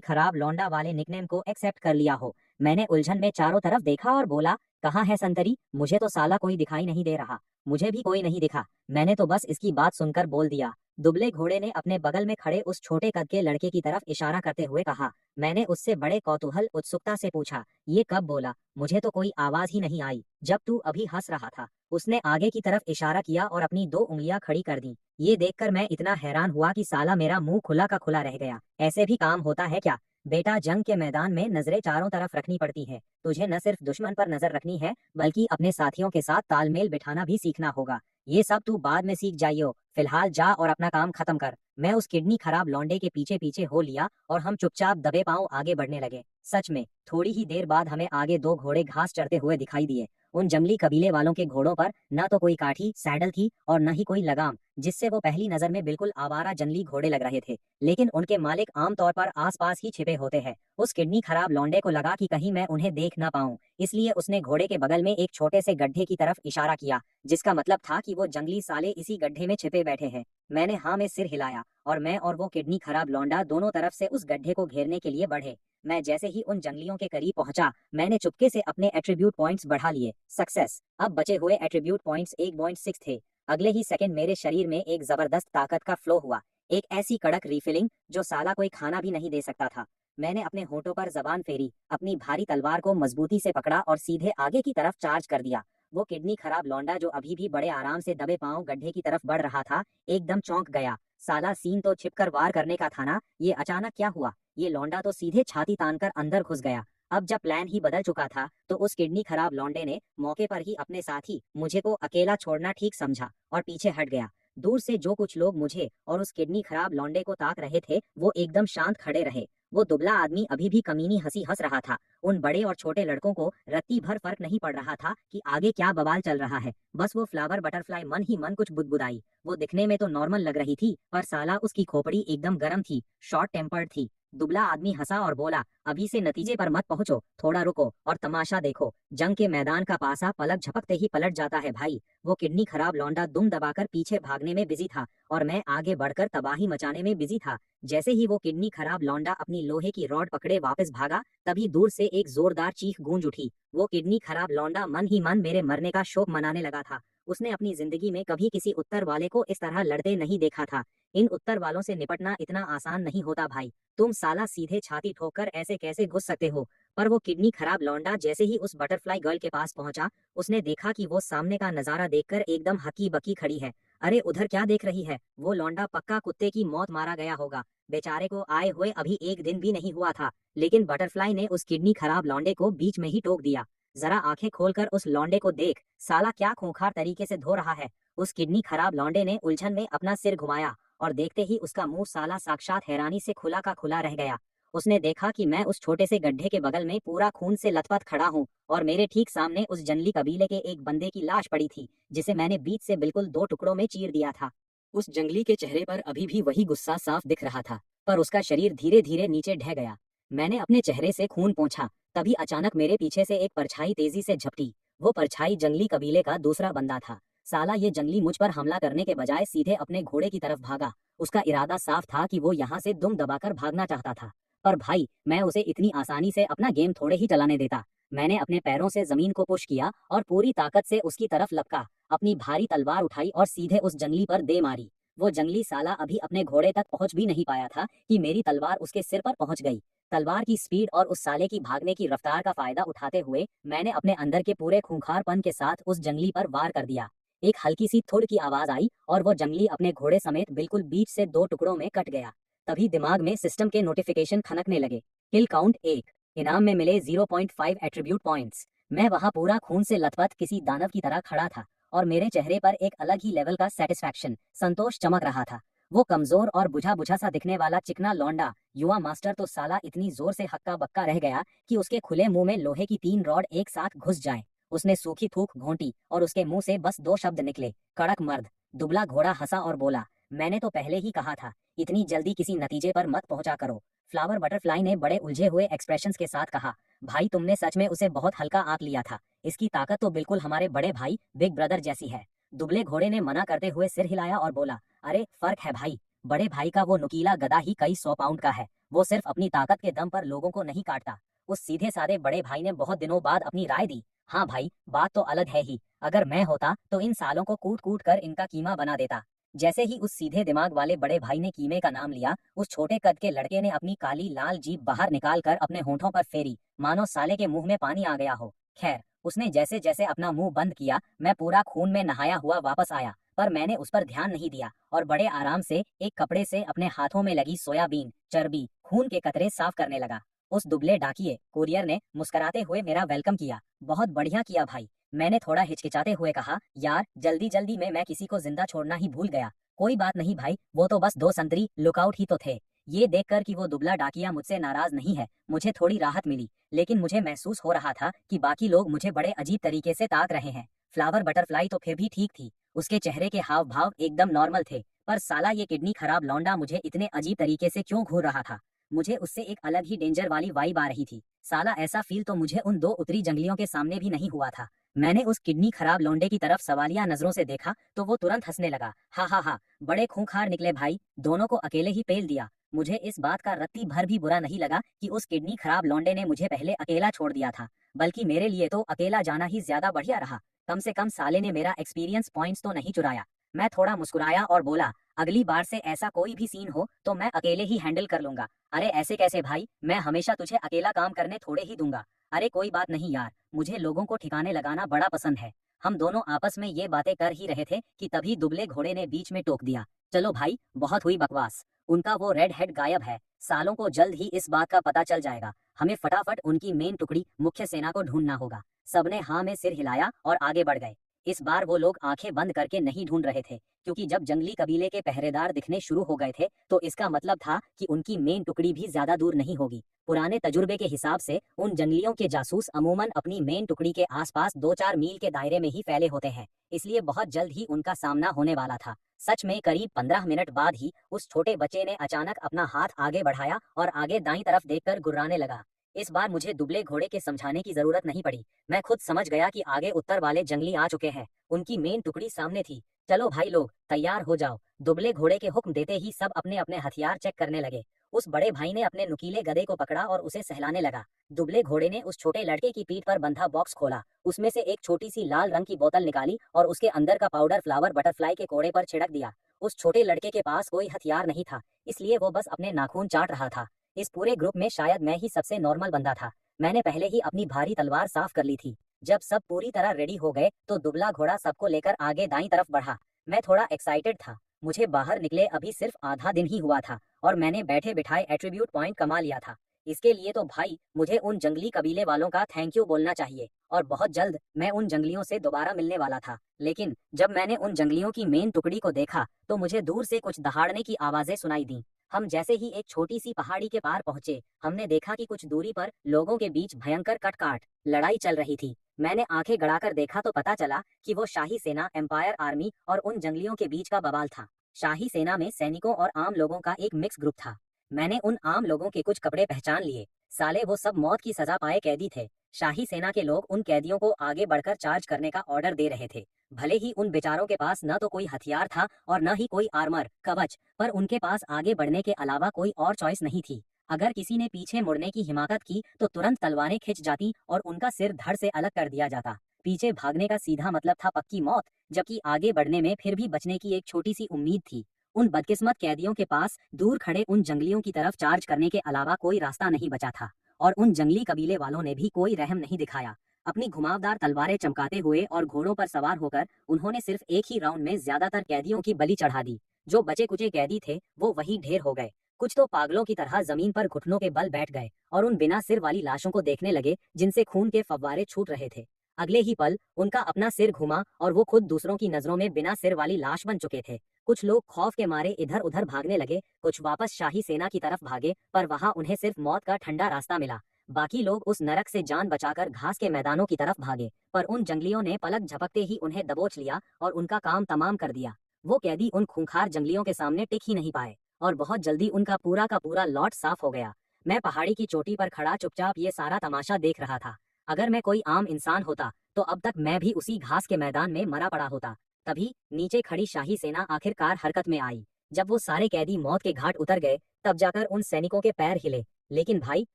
खराब लौंडा वाले निकनेम को एक्सेप्ट कर लिया हो। मैंने उलझन में चारों तरफ देखा और बोला, कहाँ है संतरी? मुझे तो साला कोई दिखाई नहीं दे रहा। मुझे भी कोई नहीं दिखा। मैंने तो बस इसकी बात सुनकर बोल दिया। दुबले घोड़े ने अपने बगल में खड़े उस छोटे कद के लड़के की तरफ इशारा करते हुए कहा। मैंने उससे बड़े कौतूहल उत्सुकता से पूछा, ये कब बोला? मुझे तो कोई आवाज ही नहीं आई। जब तू अभी हंस रहा था। उसने आगे की तरफ इशारा किया और अपनी 2 उंगलियां खड़ी कर दी। ये देखकर मैं इतना हैरान हुआ कि साला मेरा मुंह खुला का खुला रह गया। ऐसे भी काम होता है क्या? बेटा, जंग के मैदान में नजरें चारों तरफ रखनी पड़ती है। तुझे न सिर्फ दुश्मन पर नजर रखनी है, बल्कि अपने साथियों के साथ तालमेल बिठाना भी सीखना होगा। ये सब तू बाद में सीख जाइयो। फिलहाल जा और अपना काम खत्म कर। मैं उस किडनी खराब लौंडे के पीछे पीछे हो लिया और हम चुपचाप दबे पांव आगे बढ़ने लगे। सच में थोड़ी ही देर बाद हमें आगे 2 घोड़े घास चरते हुए दिखाई दिए। उन जंगली कबीले वालों के घोड़ों पर न तो कोई काठी सैडल थी और न ही कोई लगाम, जिससे वो पहली नजर में बिल्कुल आवारा जंगली घोड़े लग रहे थे। लेकिन उनके मालिक आमतौर पर आसपास ही छिपे होते हैं। उस किडनी खराब लौंडे को लगा कि कहीं मैं उन्हें देख ना पाऊं, इसलिए उसने घोड़े के बगल में एक छोटे से गड्ढे की तरफ इशारा किया, जिसका मतलब था कि वो जंगली साले इसी गड्ढे में छिपे बैठे हैं। मैंने हाँ में सिर हिलाया और मैं और वो किडनी खराब लौंडा दोनों तरफ से उस गड्ढे को घेरने के लिए बढ़े। मैं जैसे ही उन जंगलियों के करीब पहुंचा, मैंने चुपके से अपने एट्रीब्यूट पॉइंट्स बढ़ा लिए। सक्सेस। अब बचे हुए एट्रीब्यूट पॉइंट्स 1.6 थे। अगले ही सेकंड मेरे शरीर में एक जबरदस्त ताकत का फ्लो हुआ। एक ऐसी कड़क रिफिलिंग जो साला कोई खाना भी नहीं दे सकता था। मैंने अपने होठों पर जबान फेरी, अपनी भारी तलवार को मजबूती से पकड़ा और सीधे आगे की तरफ चार्ज कर दिया। वो किडनी खराब लौंडा जो अभी भी बड़े आराम से दबे पांव गड्ढे की तरफ बढ़ रहा था, एकदम चौंक गया। साला सीन तो छिपकर वार करने का था ना, ये अचानक क्या हुआ? ये लौंडा तो सीधे छाती तानकर अंदर घुस गया। अब जब प्लान ही बदल चुका था, तो उस किडनी खराब लौंडे ने मौके पर ही अपने साथी मुझे को अकेला छोड़ना ठीक समझा और पीछे हट गया। दूर से जो कुछ लोग मुझे और उस किडनी खराब लौंडे को ताक रहे थे, वो एकदम शांत खड़े रहे। वो दुबला आदमी अभी भी कमीनी हंसी हंस रहा था। उन बड़े और छोटे लड़कों को रत्ती भर फर्क नहीं पड़ रहा था कि आगे क्या बवाल चल रहा है। बस वो फ्लावर बटरफ्लाई मन ही मन कुछ बुदबुदाई। वो दिखने में तो नॉर्मल लग रही थी, पर साला उसकी खोपड़ी एकदम गर्म थी, शॉर्ट टेम्पर्ड थी। दुबला आदमी हंसा और बोला, अभी से नतीजे पर मत पहुंचो, थोड़ा रुको और तमाशा देखो। जंग के मैदान का पासा पलक झपकते ही पलट जाता है भाई। वो किडनी खराब लौंडा दुम दबाकर पीछे भागने में बिजी था और मैं आगे बढ़कर तबाही मचाने में बिजी था। जैसे ही वो किडनी खराब लौंडा अपनी लोहे की रॉड पकड़े वापस भागा, तभी दूर से एक जोरदार चीख गूंज उठी। वो किडनी खराब लौंडा मन ही मन मेरे मरने का शोक मनाने लगा था। उसने अपनी जिंदगी में कभी किसी उत्तर वाले को इस तरह लड़ते नहीं देखा था। इन उत्तर वालों से निपटना इतना आसान नहीं होता भाई। तुम साला सीधे छाती ठोककर ऐसे कैसे घुस सकते हो? पर वो किडनी खराब लौंडा जैसे ही उस बटरफ्लाई गर्ल के पास पहुंचा, उसने देखा कि वो सामने का नजारा देखकर एकदम हकी बकी खड़ी है। अरे उधर क्या देख रही है? वो लौंडा पक्का कुत्ते की मौत मारा गया होगा। बेचारे को आए हुए अभी 1 दिन भी नहीं हुआ था, लेकिन बटरफ्लाई ने उस किडनी खराब लौंडे को बीच में ही टोक दिया। जरा आंखें खोलकर उस लौंडे को देख, साला क्या खूंखार तरीके से धो रहा है। उस किडनी खराब लौंडे ने उलझन में अपना सिर घुमाया और देखते ही उसका मुंह साला साक्षात हैरानी से खुला का खुला रह गया। उसने देखा कि मैं उस छोटे से गड्ढे के बगल में पूरा खून से लथपथ खड़ा हूँ और मेरे ठीक सामने उस जंगली कबीले के एक बंदे की लाश पड़ी थी, जिसे मैंने बीच से बिल्कुल 2 टुकड़ों में चीर दिया था। उस जंगली के चेहरे पर अभी भी वही गुस्सा साफ दिख रहा था, पर उसका शरीर धीरे धीरे नीचे ढह गया। मैंने अपने चेहरे से खून पोंछा, तभी अचानक मेरे पीछे से एक परछाई तेजी से झपटी। वो परछाई जंगली कबीले का दूसरा बंदा था। साला ये जंगली मुझ पर हमला करने के बजाय सीधे अपने घोड़े की तरफ भागा। उसका इरादा साफ था कि वो यहाँ से दुम दबाकर भागना चाहता था। पर भाई, मैं उसे इतनी आसानी से अपना गेम थोड़े ही चलाने देता। मैंने अपने पैरों से जमीन को पुश किया और पूरी ताकत से उसकी तरफ लपका। अपनी भारी तलवार उठाई और सीधे उस जंगली पर दे मारी। वो जंगली साला अभी अपने घोड़े तक पहुंच भी नहीं पाया था कि मेरी तलवार उसके सिर पर पहुंच गई। तलवार की स्पीड और उस साले की भागने की रफ्तार का फायदा उठाते हुए मैंने अपने अंदर के पूरे खूंखारपन के साथ उस जंगली पर वार कर दिया। एक हल्की सी थुड़ की आवाज आई और वो जंगली अपने घोड़े समेत बिल्कुल बीच से 2 टुकड़ों में कट गया। तभी दिमाग में सिस्टम के नोटिफिकेशन खनकने लगे। किल काउंट 1, इनाम में मिले 0.5 एट्रीब्यूट पॉइंट्स। मैं वहां पूरा खून से लथपथ किसी दानव की तरह खड़ा था और मेरे चेहरे पर एक अलग ही लेवल का सेटिस्फैक्शन, संतोष चमक रहा था। वो कमजोर और बुझा बुझा सा दिखने वाला चिकना लौंडा युवा मास्टर तो साला इतनी जोर से हक्का बक्का रह गया कि उसके खुले मुंह में लोहे की 3 रॉड एक साथ घुस जाए। उसने सूखी थूक घोंटी और उसके मुंह से बस 2 शब्द निकले, कड़क मर्द। दुबला घोड़ा हंसा और बोला, मैंने तो पहले ही कहा था, इतनी जल्दी किसी नतीजे पर मत पहुंचा करो। फ्लावर बटरफ्लाई ने बड़े उलझे हुए एक्सप्रेशंस के साथ कहा, भाई तुमने सच में उसे बहुत हल्का आंक लिया था। इसकी ताकत तो बिल्कुल हमारे बड़े भाई बिग ब्रदर जैसी है। दुबले घोड़े ने मना करते हुए सिर हिलाया और बोला, अरे फर्क है भाई, बड़े भाई का वो नुकीला गदा ही कई 100 पाउंड का है। वो सिर्फ अपनी ताकत के दम पर लोगों को नहीं काटता। उस सीधे साधे बड़े भाई ने बहुत दिनों बाद अपनी राय दी। हाँ भाई, बात तो अलग है ही। अगर मैं होता तो इन सालों को कूट कूट कर इनका कीमा बना देता। जैसे ही उस सीधे दिमाग वाले बड़े भाई ने कीमे का नाम लिया, उस छोटे कद के लड़के ने अपनी काली लाल जीभ बाहर निकाल कर अपने होठों पर फेरी, मानो साले के मुंह में पानी आ गया हो। खैर, उसने जैसे जैसे अपना मुंह बंद किया, मैं पूरा खून में नहाया हुआ वापस आया, पर मैंने उस पर ध्यान नहीं दिया और बड़े आराम से एक कपड़े से अपने हाथों में लगी सोयाबीन, चर्बी, खून के कतरे साफ करने लगा। उस दुबले डाकिए कुरियर ने मुस्कुराते हुए मेरा वेलकम किया। बहुत बढ़िया किया भाई। मैंने थोड़ा हिचकिचाते हुए कहा, यार जल्दी जल्दी में मैं किसी को जिंदा छोड़ना ही भूल गया। कोई बात नहीं भाई, वो तो बस 2 संतरी लुकआउट ही तो थे। ये देखकर कि वो दुबला डाकिया मुझसे नाराज नहीं है, मुझे थोड़ी राहत मिली, लेकिन मुझे महसूस हो रहा था कि बाकी लोग मुझे बड़े अजीब तरीके से ताक रहे हैं। फ्लावर बटरफ्लाई तो फिर भी ठीक थी, उसके चेहरे के हाव भाव एकदम नॉर्मल थे, पर साला ये किडनी खराब लौंडा मुझे इतने अजीब तरीके से क्यों घूर रहा था। मुझे उससे एक अलग ही डेंजर वाली वाइब आ रही थी। साला ऐसा फील तो मुझे उन 2 उतरी जंगलियों के सामने भी नहीं हुआ था। मैंने उस किडनी खराब लौंडे की तरफ सवालिया नजरों से देखा तो वो तुरंत हंसने लगा। हा हा हा, बड़े खूंखार निकले भाई, दोनों को अकेले ही पेल दिया। मुझे इस बात का रत्ती भर भी बुरा नहीं लगा कि उस किडनी खराब लौंडे ने मुझे पहले अकेला छोड़ दिया था, बल्कि मेरे लिए तो अकेला जाना ही ज्यादा बढ़िया रहा। कम से कम साले ने मेरा एक्सपीरियंस पॉइंट्स तो नहीं चुराया। मैं थोड़ा मुस्कुराया और बोला, अगली बार से ऐसा कोई भी सीन हो तो मैं अकेले ही हैंडल कर लूंगा। अरे ऐसे कैसे भाई, मैं हमेशा तुझे अकेला काम करने थोड़े ही दूंगा। अरे कोई बात नहीं यार, मुझे लोगों को ठिकाने लगाना बड़ा पसंद है। हम दोनों आपस में ये बातें कर ही रहे थे कि तभी दुबले घोड़े ने बीच में टोक दिया, चलो भाई बहुत हुई बकवास। उनका वो रेड हेड गायब है, सालों को जल्द ही इस बात का पता चल जाएगा। हमें फटाफट उनकी मेन टुकड़ी मुख्य सेना को ढूंढना होगा। सबने हाँ में सिर हिलाया और आगे बढ़ गए। इस बार वो लोग आंखें बंद करके नहीं ढूंढ रहे थे, क्योंकि जब जंगली कबीले के पहरेदार दिखने शुरू हो गए थे तो इसका मतलब था कि उनकी मेन टुकड़ी भी ज्यादा दूर नहीं होगी। पुराने तजुर्बे के हिसाब से उन जंगलियों के जासूस अमूमन अपनी मेन टुकड़ी के आसपास 2-4 मील के दायरे में ही फैले होते हैं, इसलिए बहुत जल्द ही उनका सामना होने वाला था। सच में करीब 15 मिनट बाद ही उस छोटे बच्चे ने अचानक अपना हाथ आगे बढ़ाया और आगे दाईं तरफ देखकर गुर्राने लगा। इस बार मुझे दुबले घोड़े के समझाने की जरूरत नहीं पड़ी, मैं खुद समझ गया कि आगे उत्तर वाले जंगली आ चुके हैं। उनकी मेन टुकड़ी सामने थी। चलो भाई लोग तैयार हो जाओ। दुबले घोड़े के हुक्म देते ही सब अपने अपने हथियार चेक करने लगे। उस बड़े भाई ने अपने नुकीले गधे को पकड़ा और उसे सहलाने लगा। दुबले घोड़े ने उस छोटे लड़के की पीठ पर बंधा बॉक्स खोला, उसमें से एक छोटी सी लाल रंग की बोतल निकाली और उसके अंदर का पाउडर फ्लावर बटरफ्लाई के कोड़े पर छिड़क दिया। उस छोटे लड़के के पास कोई हथियार नहीं था, इसलिए वो बस अपने नाखून चाट रहा था। इस पूरे ग्रुप में शायद मैं ही सबसे नॉर्मल बंदा था। मैंने पहले ही अपनी भारी तलवार साफ कर ली थी। जब सब पूरी तरह रेडी हो गए तो दुबला घोड़ा सबको लेकर आगे दाईं तरफ बढ़ा। मैं थोड़ा एक्साइटेड था, मुझे बाहर निकले अभी सिर्फ आधा दिन ही हुआ था और मैंने बैठे बिठाए एट्रीब्यूट पॉइंट कमा लिया था। इसके लिए तो भाई मुझे उन जंगली कबीले वालों का थैंक यू बोलना चाहिए, और बहुत जल्द मैं उन जंगलियों से दोबारा मिलने वाला था। लेकिन जब मैंने उन जंगलियों की मेन टुकड़ी को देखा तो मुझे दूर से कुछ दहाड़ने की आवाजें सुनाई दी। हम जैसे ही एक छोटी सी पहाड़ी के पार पहुंचे, हमने देखा कि कुछ दूरी पर लोगों के बीच भयंकर कटकाट लड़ाई चल रही थी। मैंने आंखें गड़ाकर देखा तो पता चला कि वो शाही सेना, एम्पायर आर्मी और उन जंगलियों के बीच का बवाल था। शाही सेना में सैनिकों और आम लोगों का एक मिक्स ग्रुप था। मैंने उन आम लोगों के कुछ कपड़े पहचान लिए, साले वो सब मौत की सजा पाए कैदी थे। शाही सेना के लोग उन कैदियों को आगे बढ़कर चार्ज करने का ऑर्डर दे रहे थे। भले ही उन बेचारों के पास न तो कोई हथियार था और न ही कोई आर्मर कवच, पर उनके पास आगे बढ़ने के अलावा कोई और चॉइस नहीं थी। अगर किसी ने पीछे मुड़ने की हिमाकत की तो तुरंत तलवारें खिंच जाती और उनका सिर धड़ से अलग कर दिया जाता। पीछे भागने का सीधा मतलब था पक्की मौत, जबकि आगे बढ़ने में फिर भी बचने की एक छोटी सी उम्मीद थी। उन बदकिस्मत कैदियों के पास दूर खड़े उन जंगलियों की तरफ चार्ज करने के अलावा कोई रास्ता नहीं बचा था, और उन जंगली कबीले वालों ने भी कोई रहम नहीं दिखाया। अपनी घुमावदार तलवारें चमकाते हुए और घोड़ों पर सवार होकर उन्होंने सिर्फ एक ही राउंड में ज्यादातर कैदियों की बलि चढ़ा दी। जो बचे कुचे कैदी थे वो वही ढेर हो गए। कुछ तो पागलों की तरह जमीन पर घुटनों के बल बैठ गए और उन बिना सिर वाली लाशों को देखने लगे जिनसे खून के फव्वारे छूट रहे थे। अगले ही पल उनका अपना सिर घुमा और वो खुद दूसरों की नजरों में बिना सिर वाली लाश बन चुके थे। कुछ लोग खौफ के मारे इधर उधर भागने लगे, कुछ वापस शाही सेना की तरफ भागे, पर वहां उन्हें सिर्फ मौत का ठंडा रास्ता मिला। बाकी लोग उस नरक से जान बचाकर घास के मैदानों की तरफ भागे, पर उन जंगलियों ने पलक झपकते ही उन्हें दबोच लिया और उनका काम तमाम कर दिया। वो कैदी उन खूंखार जंगलियों के सामने टिक ही नहीं पाए और बहुत जल्दी उनका पूरा का पूरा लॉट साफ हो गया। मैं पहाड़ी की चोटी पर खड़ा चुपचाप ये सारा तमाशा देख रहा था। अगर मैं कोई आम इंसान होता तो अब तक मैं भी उसी घास के मैदान में मरा पड़ा होता। तभी नीचे खड़ी शाही सेना आखिरकार हरकत में आई। जब वो सारे कैदी मौत के घाट उतर गए तब जाकर उन सैनिकों के पैर हिले, लेकिन भाई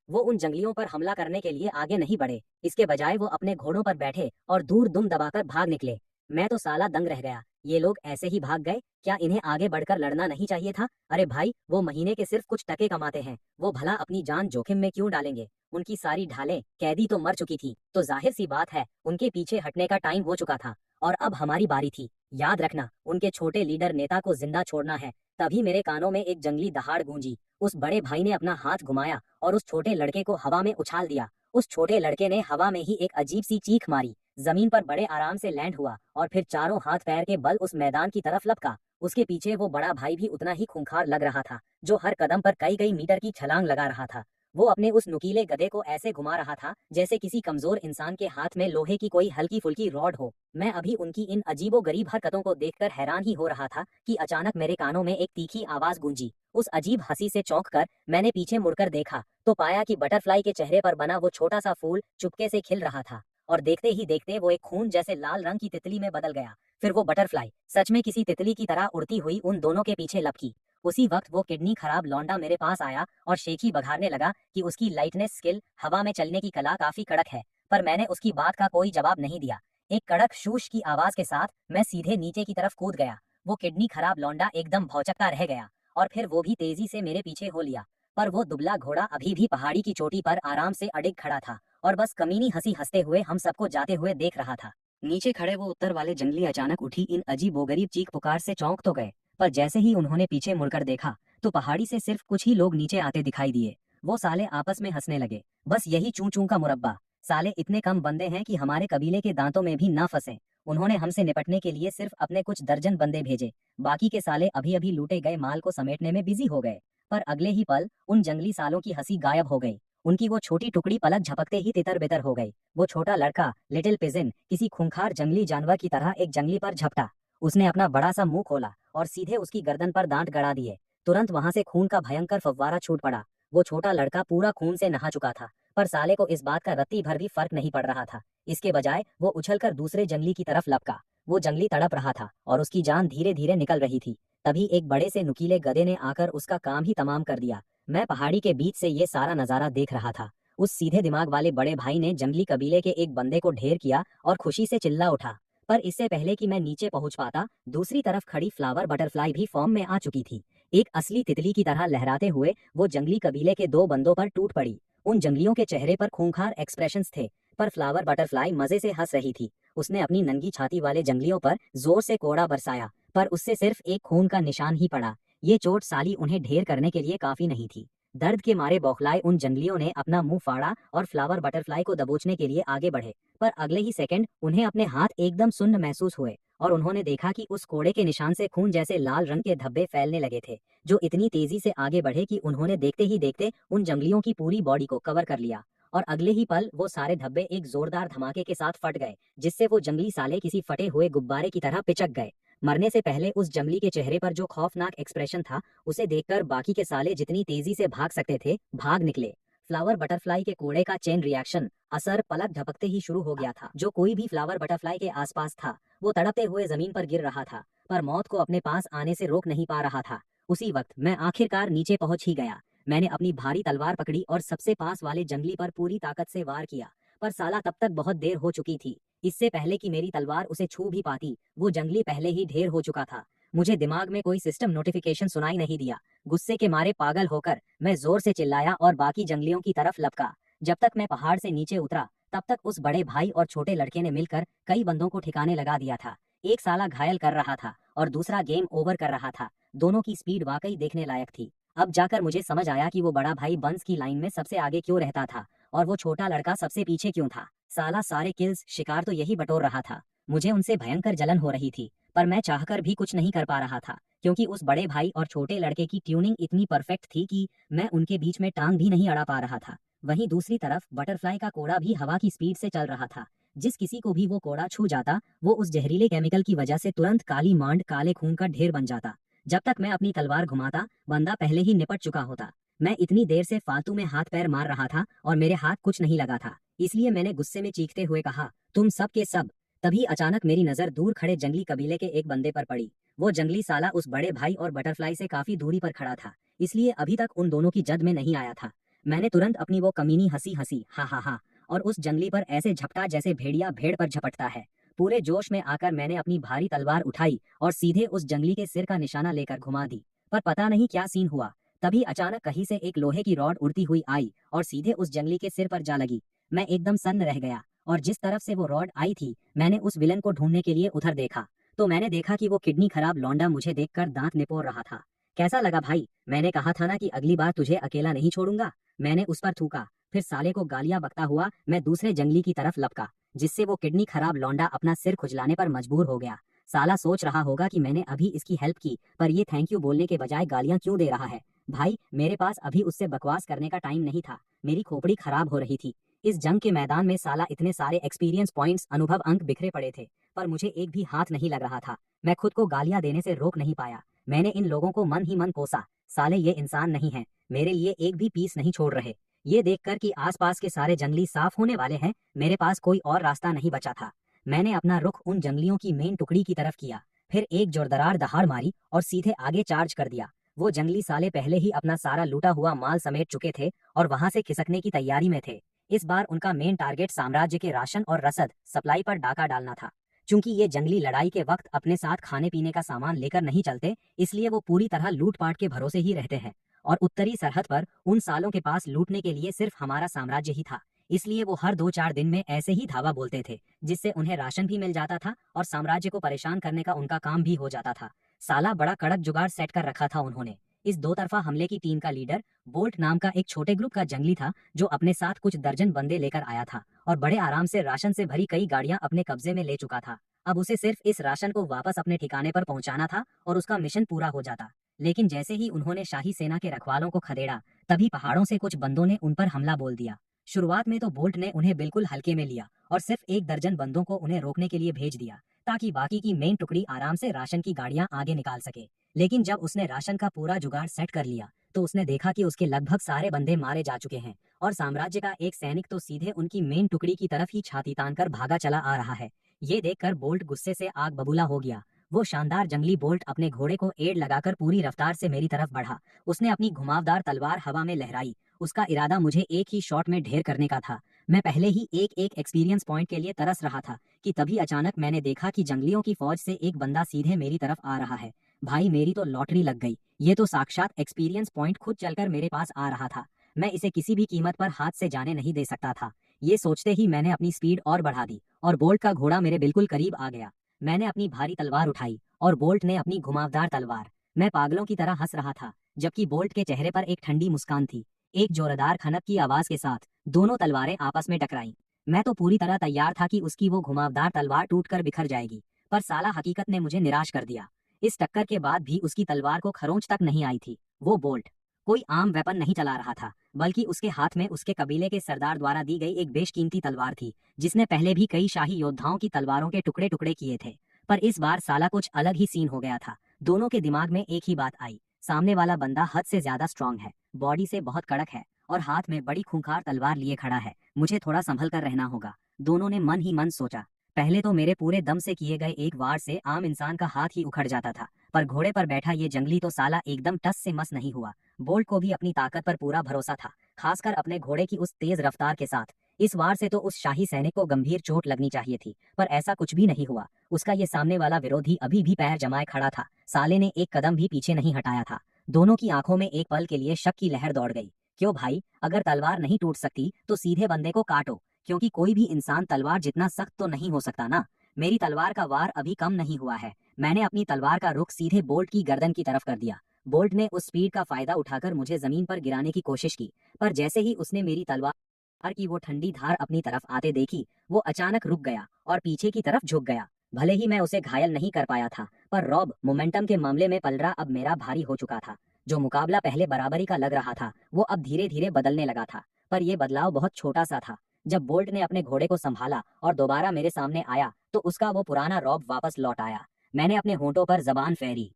वो उन जंगलियों पर हमला करने के लिए आगे नहीं बढ़े। इसके बजाय वो अपने घोड़ों पर बैठे और दूर दुम दबाकर भाग निकले। मैं तो साला दंग रह गया, ये लोग ऐसे ही भाग गए? क्या इन्हें आगे बढ़कर लड़ना नहीं चाहिए था? अरे भाई, वो महीने के सिर्फ कुछ टके कमाते हैं, वो भला अपनी जान जोखिम में क्यों डालेंगे? उनकी सारी ढालें कैदी तो मर चुकी थी, तो जाहिर सी बात है उनके पीछे हटने का टाइम हो चुका था और अब हमारी बारी थी। याद रखना, उनके छोटे लीडर नेता को जिंदा छोड़ना है। तभी मेरे कानों में एक जंगली दहाड़ गूंजी। उस बड़े भाई ने अपना हाथ घुमाया और उस छोटे लड़के को हवा में उछाल दिया। उस छोटे लड़के ने हवा में ही एक अजीब सी चीख मारी, जमीन पर बड़े आराम से लैंड हुआ और फिर चारों हाथ पैर के बल उस मैदान की तरफ लपका। उसके पीछे वो बड़ा भाई भी उतना ही खूंखार लग रहा था, जो हर कदम पर कई कई मीटर की छलांग लगा रहा था। वो अपने उस नुकीले गधे को ऐसे घुमा रहा था जैसे किसी कमजोर इंसान के हाथ में लोहे की कोई हल्की फुल्की रॉड हो। मैं अभी उनकी इन अजीबो गरीब हरकतों को देखकर हैरान ही हो रहा था कि अचानक मेरे कानों में एक तीखी आवाज गूंजी। उस अजीब हंसी से चौंक कर मैंने पीछे मुड़कर देखा तो पाया कि बटरफ्लाई के चेहरे पर बना वो छोटा सा फूल चुपके से खिल रहा था और देखते ही देखते वो एक खून जैसे लाल रंग की तितली में बदल गया। फिर वो बटरफ्लाई सच में किसी तितली की तरह उड़ती हुई उन दोनों के पीछे लपकी। उसी वक्त वो किडनी खराब लौंडा मेरे पास आया और शेखी बघारने लगा कि उसकी लाइटनेस स्किल, हवा में चलने की कला काफी कड़क है। पर मैंने उसकी बात का कोई जवाब नहीं दिया। एक कड़क शूश की आवाज के साथ मैं सीधे नीचे की तरफ कूद गया। वो किडनी खराब लौंडा एकदम भौचक्का रह गया और फिर वो भी तेजी से मेरे पीछे हो लिया। पर वो दुबला घोड़ा अभी भी पहाड़ी की चोटी पर आराम से अडिग खड़ा था और बस कमीनी हंसी हंसते हुए हम सबको जाते हुए देख रहा था। नीचे खड़े वो उत्तर वाले जंगली अचानक उठी इन अजीबोगरीब चीख पुकार से चौंक तो गए, पर जैसे ही उन्होंने पीछे मुड़कर देखा तो पहाड़ी से सिर्फ कुछ ही लोग नीचे आते दिखाई दिए। वो साले आपस में हंसने लगे, बस यही चूं चूं का मुरब्बा। साले इतने कम बंदे हैं कि हमारे कबीले के दांतों में भी ना फंसे। उन्होंने हमसे निपटने के लिए सिर्फ अपने कुछ दर्जन बंदे भेजे, बाकी के साले अभी अभी लूटे गए माल को समेटने में बिजी हो गए। पर अगले ही पल उन जंगली सालों की हंसी गायब हो गई। उनकी वो छोटी टुकड़ी पलक झपकते ही तितर बितर हो गई। वो छोटा लड़का लिटिल पिजिन किसी खूंखार जंगली जानवर की तरह एक जंगली पर झपटा। उसने अपना बड़ा सा मुंह खोला और सीधे उसकी गर्दन पर दांत गड़ा दिए। तुरंत वहां से खून का भयंकर फव्वारा छूट पड़ा। वो छोटा लड़का पूरा खून से नहा चुका था, पर साले को इस बात का रत्ती भर भी फर्क नहीं पड़ रहा था। इसके बजाय वो उछलकर दूसरे जंगली की तरफ लपका। वो जंगली तड़प रहा था और उसकी जान धीरे धीरे निकल रही थी। तभी एक बड़े से नुकीले गधे ने आकर उसका काम ही तमाम कर दिया। मैं पहाड़ी के बीच से ये सारा नजारा देख रहा था। उस सीधे दिमाग वाले बड़े भाई ने जंगली कबीले के एक बंदे को ढेर किया और खुशी से चिल्ला उठा। पर इससे पहले कि मैं नीचे पहुंच पाता, दूसरी तरफ खड़ी फ्लावर बटरफ्लाई भी फॉर्म में आ चुकी थी। एक असली तितली की तरह लहराते हुए वो जंगली कबीले के दो बंदों पर टूट पड़ी। उन जंगलियों के चेहरे पर खूंखार एक्सप्रेशंस थे, पर फ्लावर बटरफ्लाई मजे से हंस रही थी। उसने अपनी नंगी छाती वाले जंगलियों पर जोर से कोड़ा बरसाया, पर उससे सिर्फ एक खून का निशान ही पड़ा। ये चोट साली उन्हें ढेर करने के लिए काफी नहीं थी। दर्द के मारे बौखलाए उन जंगलियों ने अपना मुंह फाड़ा और फ्लावर बटरफ्लाई को दबोचने के लिए आगे बढ़े। पर अगले ही सेकंड उन्हें अपने हाथ एकदम सुन्न महसूस हुए और उन्होंने देखा कि उस कोड़े के निशान से खून जैसे लाल रंग के धब्बे फैलने लगे थे, जो इतनी तेजी से आगे बढ़े कि उन्होंने देखते ही देखते उन जंगलियों की पूरी बॉडी को कवर कर लिया। और अगले ही पल वो सारे धब्बे एक जोरदार धमाके के साथ फट गए, जिससे वो जंगली साले किसी फटे हुए गुब्बारे की तरह पिचक गए। मरने से पहले उस जंगली के चेहरे पर जो खौफनाक एक्सप्रेशन था, उसे देखकर बाकी के साले जितनी तेजी से भाग सकते थे भाग निकले। फ्लावर बटरफ्लाई के कोड़े का चेन रिएक्शन असर पलक झपकते ही शुरू हो गया था। जो कोई भी फ्लावर बटरफ्लाई के आसपास था वो तड़पते हुए जमीन पर गिर रहा था, पर मौत को अपने पास आने से रोक नहीं पा रहा था। उसी वक्त मैं आखिरकार नीचे पहुंच ही गया। मैंने अपनी भारी तलवार पकड़ी और सबसे पास वाले जंगली पर पूरी ताकत से वार किया, पर साला तब तक बहुत देर हो चुकी थी। इससे पहले कि मेरी तलवार उसे छू भी पाती, वो जंगली पहले ही ढेर हो चुका था। मुझे दिमाग में कोई सिस्टम नोटिफिकेशन सुनाई नहीं दिया। गुस्से के मारे पागल होकर मैं जोर से चिल्लाया और बाकी जंगलियों की तरफ लपका। जब तक मैं पहाड़ से नीचे उतरा, तब तक उस बड़े भाई और छोटे लड़के ने मिलकर कई बंदों को ठिकाने लगा दिया था। एक साला घायल कर रहा था और दूसरा गेम ओवर कर रहा था। दोनों की स्पीड वाकई देखने लायक थी। अब जाकर मुझे समझ आया कि वो बड़ा भाई बंस की लाइन में सबसे आगे क्यों रहता था और वो छोटा लड़का सबसे पीछे क्यों था। साला सारे किल्स शिकार तो यही बटोर रहा था। मुझे उनसे भयंकर जलन हो रही थी, पर मैं चाहकर भी कुछ नहीं कर पा रहा था, क्योंकि उस बड़े भाई और छोटे लड़के की ट्यूनिंग इतनी परफेक्ट थी कि मैं उनके बीच में टांग भी नहीं अड़ा पा रहा था। वहीं दूसरी तरफ बटरफ्लाई का कोड़ा भी हवा की स्पीड से चल रहा था। जिस किसी को भी वो कोड़ा छू जाता, वो उस जहरीले केमिकल की वजह से तुरंत काली मांड काले खून का ढेर बन जाता। जब तक मैं अपनी तलवार घुमाता, बंदा पहले ही निपट चुका होता। मैं इतनी देर से फालतू में हाथ पैर मार रहा था और मेरे हाथ कुछ नहीं लगा था, इसलिए मैंने गुस्से में चीखते हुए कहा, तुम सब के सब। तभी अचानक मेरी नजर दूर खड़े जंगली कबीले के एक बंदे पर पड़ी। वो जंगली साला उस बड़े भाई और बटरफ्लाई से काफी दूरी पर खड़ा था, इसलिए अभी तक उन दोनों की जद में नहीं आया था। मैंने तुरंत अपनी वो कमीनी हंसी हंसी हा हा हा और उस जंगली पर ऐसे झपटा जैसे भेड़िया भेड़ पर झपटता है। पूरे जोश में आकर मैंने अपनी भारी तलवार उठाई और सीधे उस जंगली के सिर का निशाना लेकर घुमा दी। पर पता नहीं क्या सीन हुआ, तभी अचानक कहीं से एक लोहे की रॉड उड़ती हुई आई और सीधे उस जंगली के सिर पर जा लगी। मैं एकदम सन्न रह गया और जिस तरफ से वो रॉड आई थी मैंने उस विलन को ढूंढने के लिए उधर देखा तो मैंने देखा कि वो किडनी खराब लौंडा मुझे देखकर दांत निपोर रहा था। कैसा लगा भाई? मैंने कहा था ना कि अगली बार तुझे अकेला नहीं छोड़ूंगा। मैंने उस पर थूका। फिर साले को गालियां बकता हुआ मैं दूसरे जंगली की तरफ लपका, जिससे वो किडनी खराब लौंडा अपना सिर खुजलाने पर मजबूर हो गया। साला सोच रहा होगा कि मैंने अभी इसकी हेल्प की पर ये थैंक यू बोलने के बजाय गालियां क्यों दे रहा है। भाई मेरे पास अभी उससे बकवास करने का टाइम नहीं था, मेरी खोपड़ी खराब हो रही थी। इस जंग के मैदान में साला इतने सारे एक्सपीरियंस पॉइंट्स अनुभव अंक बिखरे पड़े थे पर मुझे एक भी हाथ नहीं लग रहा था। मैं खुद को गालियां देने से रोक नहीं पाया। मैंने इन लोगों को मन ही मन कोसा, साले ये इंसान नहीं है, मेरे लिए एक भी पीस नहीं छोड़ रहे। ये देखकर कि आसपास के सारे जंगली साफ होने वाले हैं मेरे पास कोई और रास्ता नहीं बचा था। मैंने अपना रुख उन जंगलियों की मेन टुकड़ी की तरफ किया, फिर एक जोरदार दहाड़ मारी और सीधे आगे चार्ज कर दिया। वो जंगली साले पहले ही अपना सारा लूटा हुआ माल समेट चुके थे और वहां से खिसकने की तैयारी में थे। इस बार उनका मेन टारगेट साम्राज्य के राशन और रसद सप्लाई पर डाका डालना था। चूंकि ये जंगली लड़ाई के वक्त अपने साथ खाने पीने का सामान लेकर नहीं चलते, इसलिए वो पूरी तरह लूटपाट के भरोसे ही रहते हैं और उत्तरी सरहद पर उन सालों के पास लूटने के लिए सिर्फ हमारा साम्राज्य ही था। इसलिए वो हर 2-4 दिन में ऐसे ही धावा बोलते थे, जिससे उन्हें राशन भी मिल जाता था और साम्राज्य को परेशान करने का उनका काम भी हो जाता था। साला बड़ा कड़क जुगाड़ सेट कर रखा था उन्होंने। इस दो तरफा हमले की टीम का लीडर बोल्ट नाम का एक छोटे ग्रुप का जंगली था जो अपने साथ कुछ दर्जन बंदे लेकर आया था और बड़े आराम से राशन से भरी कई गाड़ियां अपने कब्जे में ले चुका था। अब उसे सिर्फ इस राशन को वापस अपने ठिकाने पर पहुंचाना था और उसका मिशन पूरा हो जाता। लेकिन जैसे ही उन्होंने शाही सेना के रखवालों को खदेड़ा, तभी पहाड़ों से कुछ बंदों ने उन पर हमला बोल दिया। शुरुआत में तो बोल्ट ने उन्हें बिल्कुल हल्के में लिया और सिर्फ 1 दर्जन बंदों को उन्हें रोकने के लिए भेज दिया ताकि बाकी की मेन टुकड़ी आराम से राशन की गाड़ियां आगे निकाल सके। लेकिन जब उसने राशन का पूरा जुगाड़ सेट कर लिया तो उसने देखा कि उसके लगभग सारे बंदे मारे जा चुके हैं और साम्राज्य का एक सैनिक तो सीधे उनकी मेन टुकड़ी की तरफ ही छाती तान कर भागा चला आ रहा है। ये देखकर बोल्ट गुस्से से आग बबूला हो गया। वो शानदार जंगली बोल्ट अपने घोड़े को एड़ लगाकर पूरी रफ्तार से मेरी तरफ बढ़ा। उसने अपनी घुमावदार तलवार हवा में लहराई। उसका इरादा मुझे एक ही शॉट में ढेर करने का था। मैं पहले ही एक एक एक्सपीरियंस पॉइंट के लिए तरस रहा था कि तभी अचानक मैंने देखा कि जंगलियों की फौज से एक बंदा सीधे मेरी तरफ आ रहा है। भाई मेरी तो लॉटरी लग गई, ये तो साक्षात एक्सपीरियंस पॉइंट खुद चलकर मेरे पास आ रहा था। मैं इसे किसी भी कीमत पर हाथ से जाने नहीं दे सकता था। ये सोचते ही मैंने अपनी स्पीड और बढ़ा दी और बोल्ट का घोड़ा मेरे बिल्कुल करीब आ गया। मैंने अपनी भारी तलवार उठाई और बोल्ट ने अपनी घुमावदार तलवार। मैं पागलों की तरह हंस रहा था जबकि बोल्ट के चेहरे पर एक ठंडी मुस्कान थी। एक जोरदार खनक की आवाज के साथ दोनों तलवारें आपस में टकराईं। मैं तो पूरी तरह तैयार था कि उसकी वो घुमावदार तलवार टूटकर बिखर जाएगी, पर साला हकीकत ने मुझे निराश कर दिया। इस टक्कर के बाद भी उसकी तलवार को खरोंच तक नहीं आई थी। वो बोल्ट कोई आम वेपन नहीं चला रहा था, बल्कि उसके हाथ में उसके कबीले के सरदार द्वारा दी गई एक बेशकीमती तलवार थी, जिसने पहले भी कई शाही योद्धाओं की तलवारों के टुकड़े टुकड़े किए थे। पर इस बार साला कुछ अलग ही सीन हो गया था। दोनों के दिमाग में एक ही बात आई, सामने वाला बंदा हद से ज्यादा स्ट्रांग है, बॉडी से बहुत कड़क है और हाथ में बड़ी खूंखार तलवार लिए खड़ा है। मुझे थोड़ा संभल कर रहना होगा। दोनों ने मन ही मन सोचा। पहले तो मेरे पूरे दम से किए गए एक वार से आम इंसान का हाथ ही उखड़ जाता था, पर घोड़े पर बैठा ये जंगली तो साला एकदम टस से मस नहीं हुआ। बोल्ट को भी अपनी ताकत पर पूरा भरोसा था, खासकर अपने घोड़े की उस तेज रफ्तार के साथ। इस वार से तो उस शाही सैनिक को गंभीर चोट लगनी चाहिए थी, पर ऐसा कुछ भी नहीं हुआ। उसका ये सामने वाला विरोधी अभी भी पैर जमाए खड़ा था। साले ने एक कदम भी पीछे नहीं हटाया था। दोनों की आंखों में एक पल के लिए शक की लहर दौड़ गई। क्यों भाई, अगर तलवार नहीं टूट सकती तो सीधे बंदे को काटो, क्योंकि कोई भी इंसान तलवार जितना सख्त तो नहीं हो सकता ना। मेरी तलवार का वार अभी कम नहीं हुआ है। मैंने अपनी तलवार का रुख सीधे बोल्ट की गर्दन की तरफ कर दिया। बोल्ट ने उस स्पीड का फायदा उठाकर मुझे जमीन पर गिराने की कोशिश की, पर जैसे ही उसने मेरी तलवार की वो ठंडी धार अपनी तरफ आते देखी, वो अचानक रुक गया और पीछे की तरफ झुक गया। भले ही मैं उसे घायल नहीं कर पाया था, पर रॉब मोमेंटम के मामले में पलड़ा अब मेरा भारी हो चुका था। जो मुकाबला पहले बराबरी का लग रहा था, वो अब धीरे धीरे बदलने लगा था। पर यह बदलाव बहुत छोटा सा था। जब बोल्ट ने अपने घोड़े को संभाला और दोबारा मेरे सामने आया, तो उसका वो पुराना रॉब वापस लौट आया। मैंने अपने होंठों पर जबान फेरी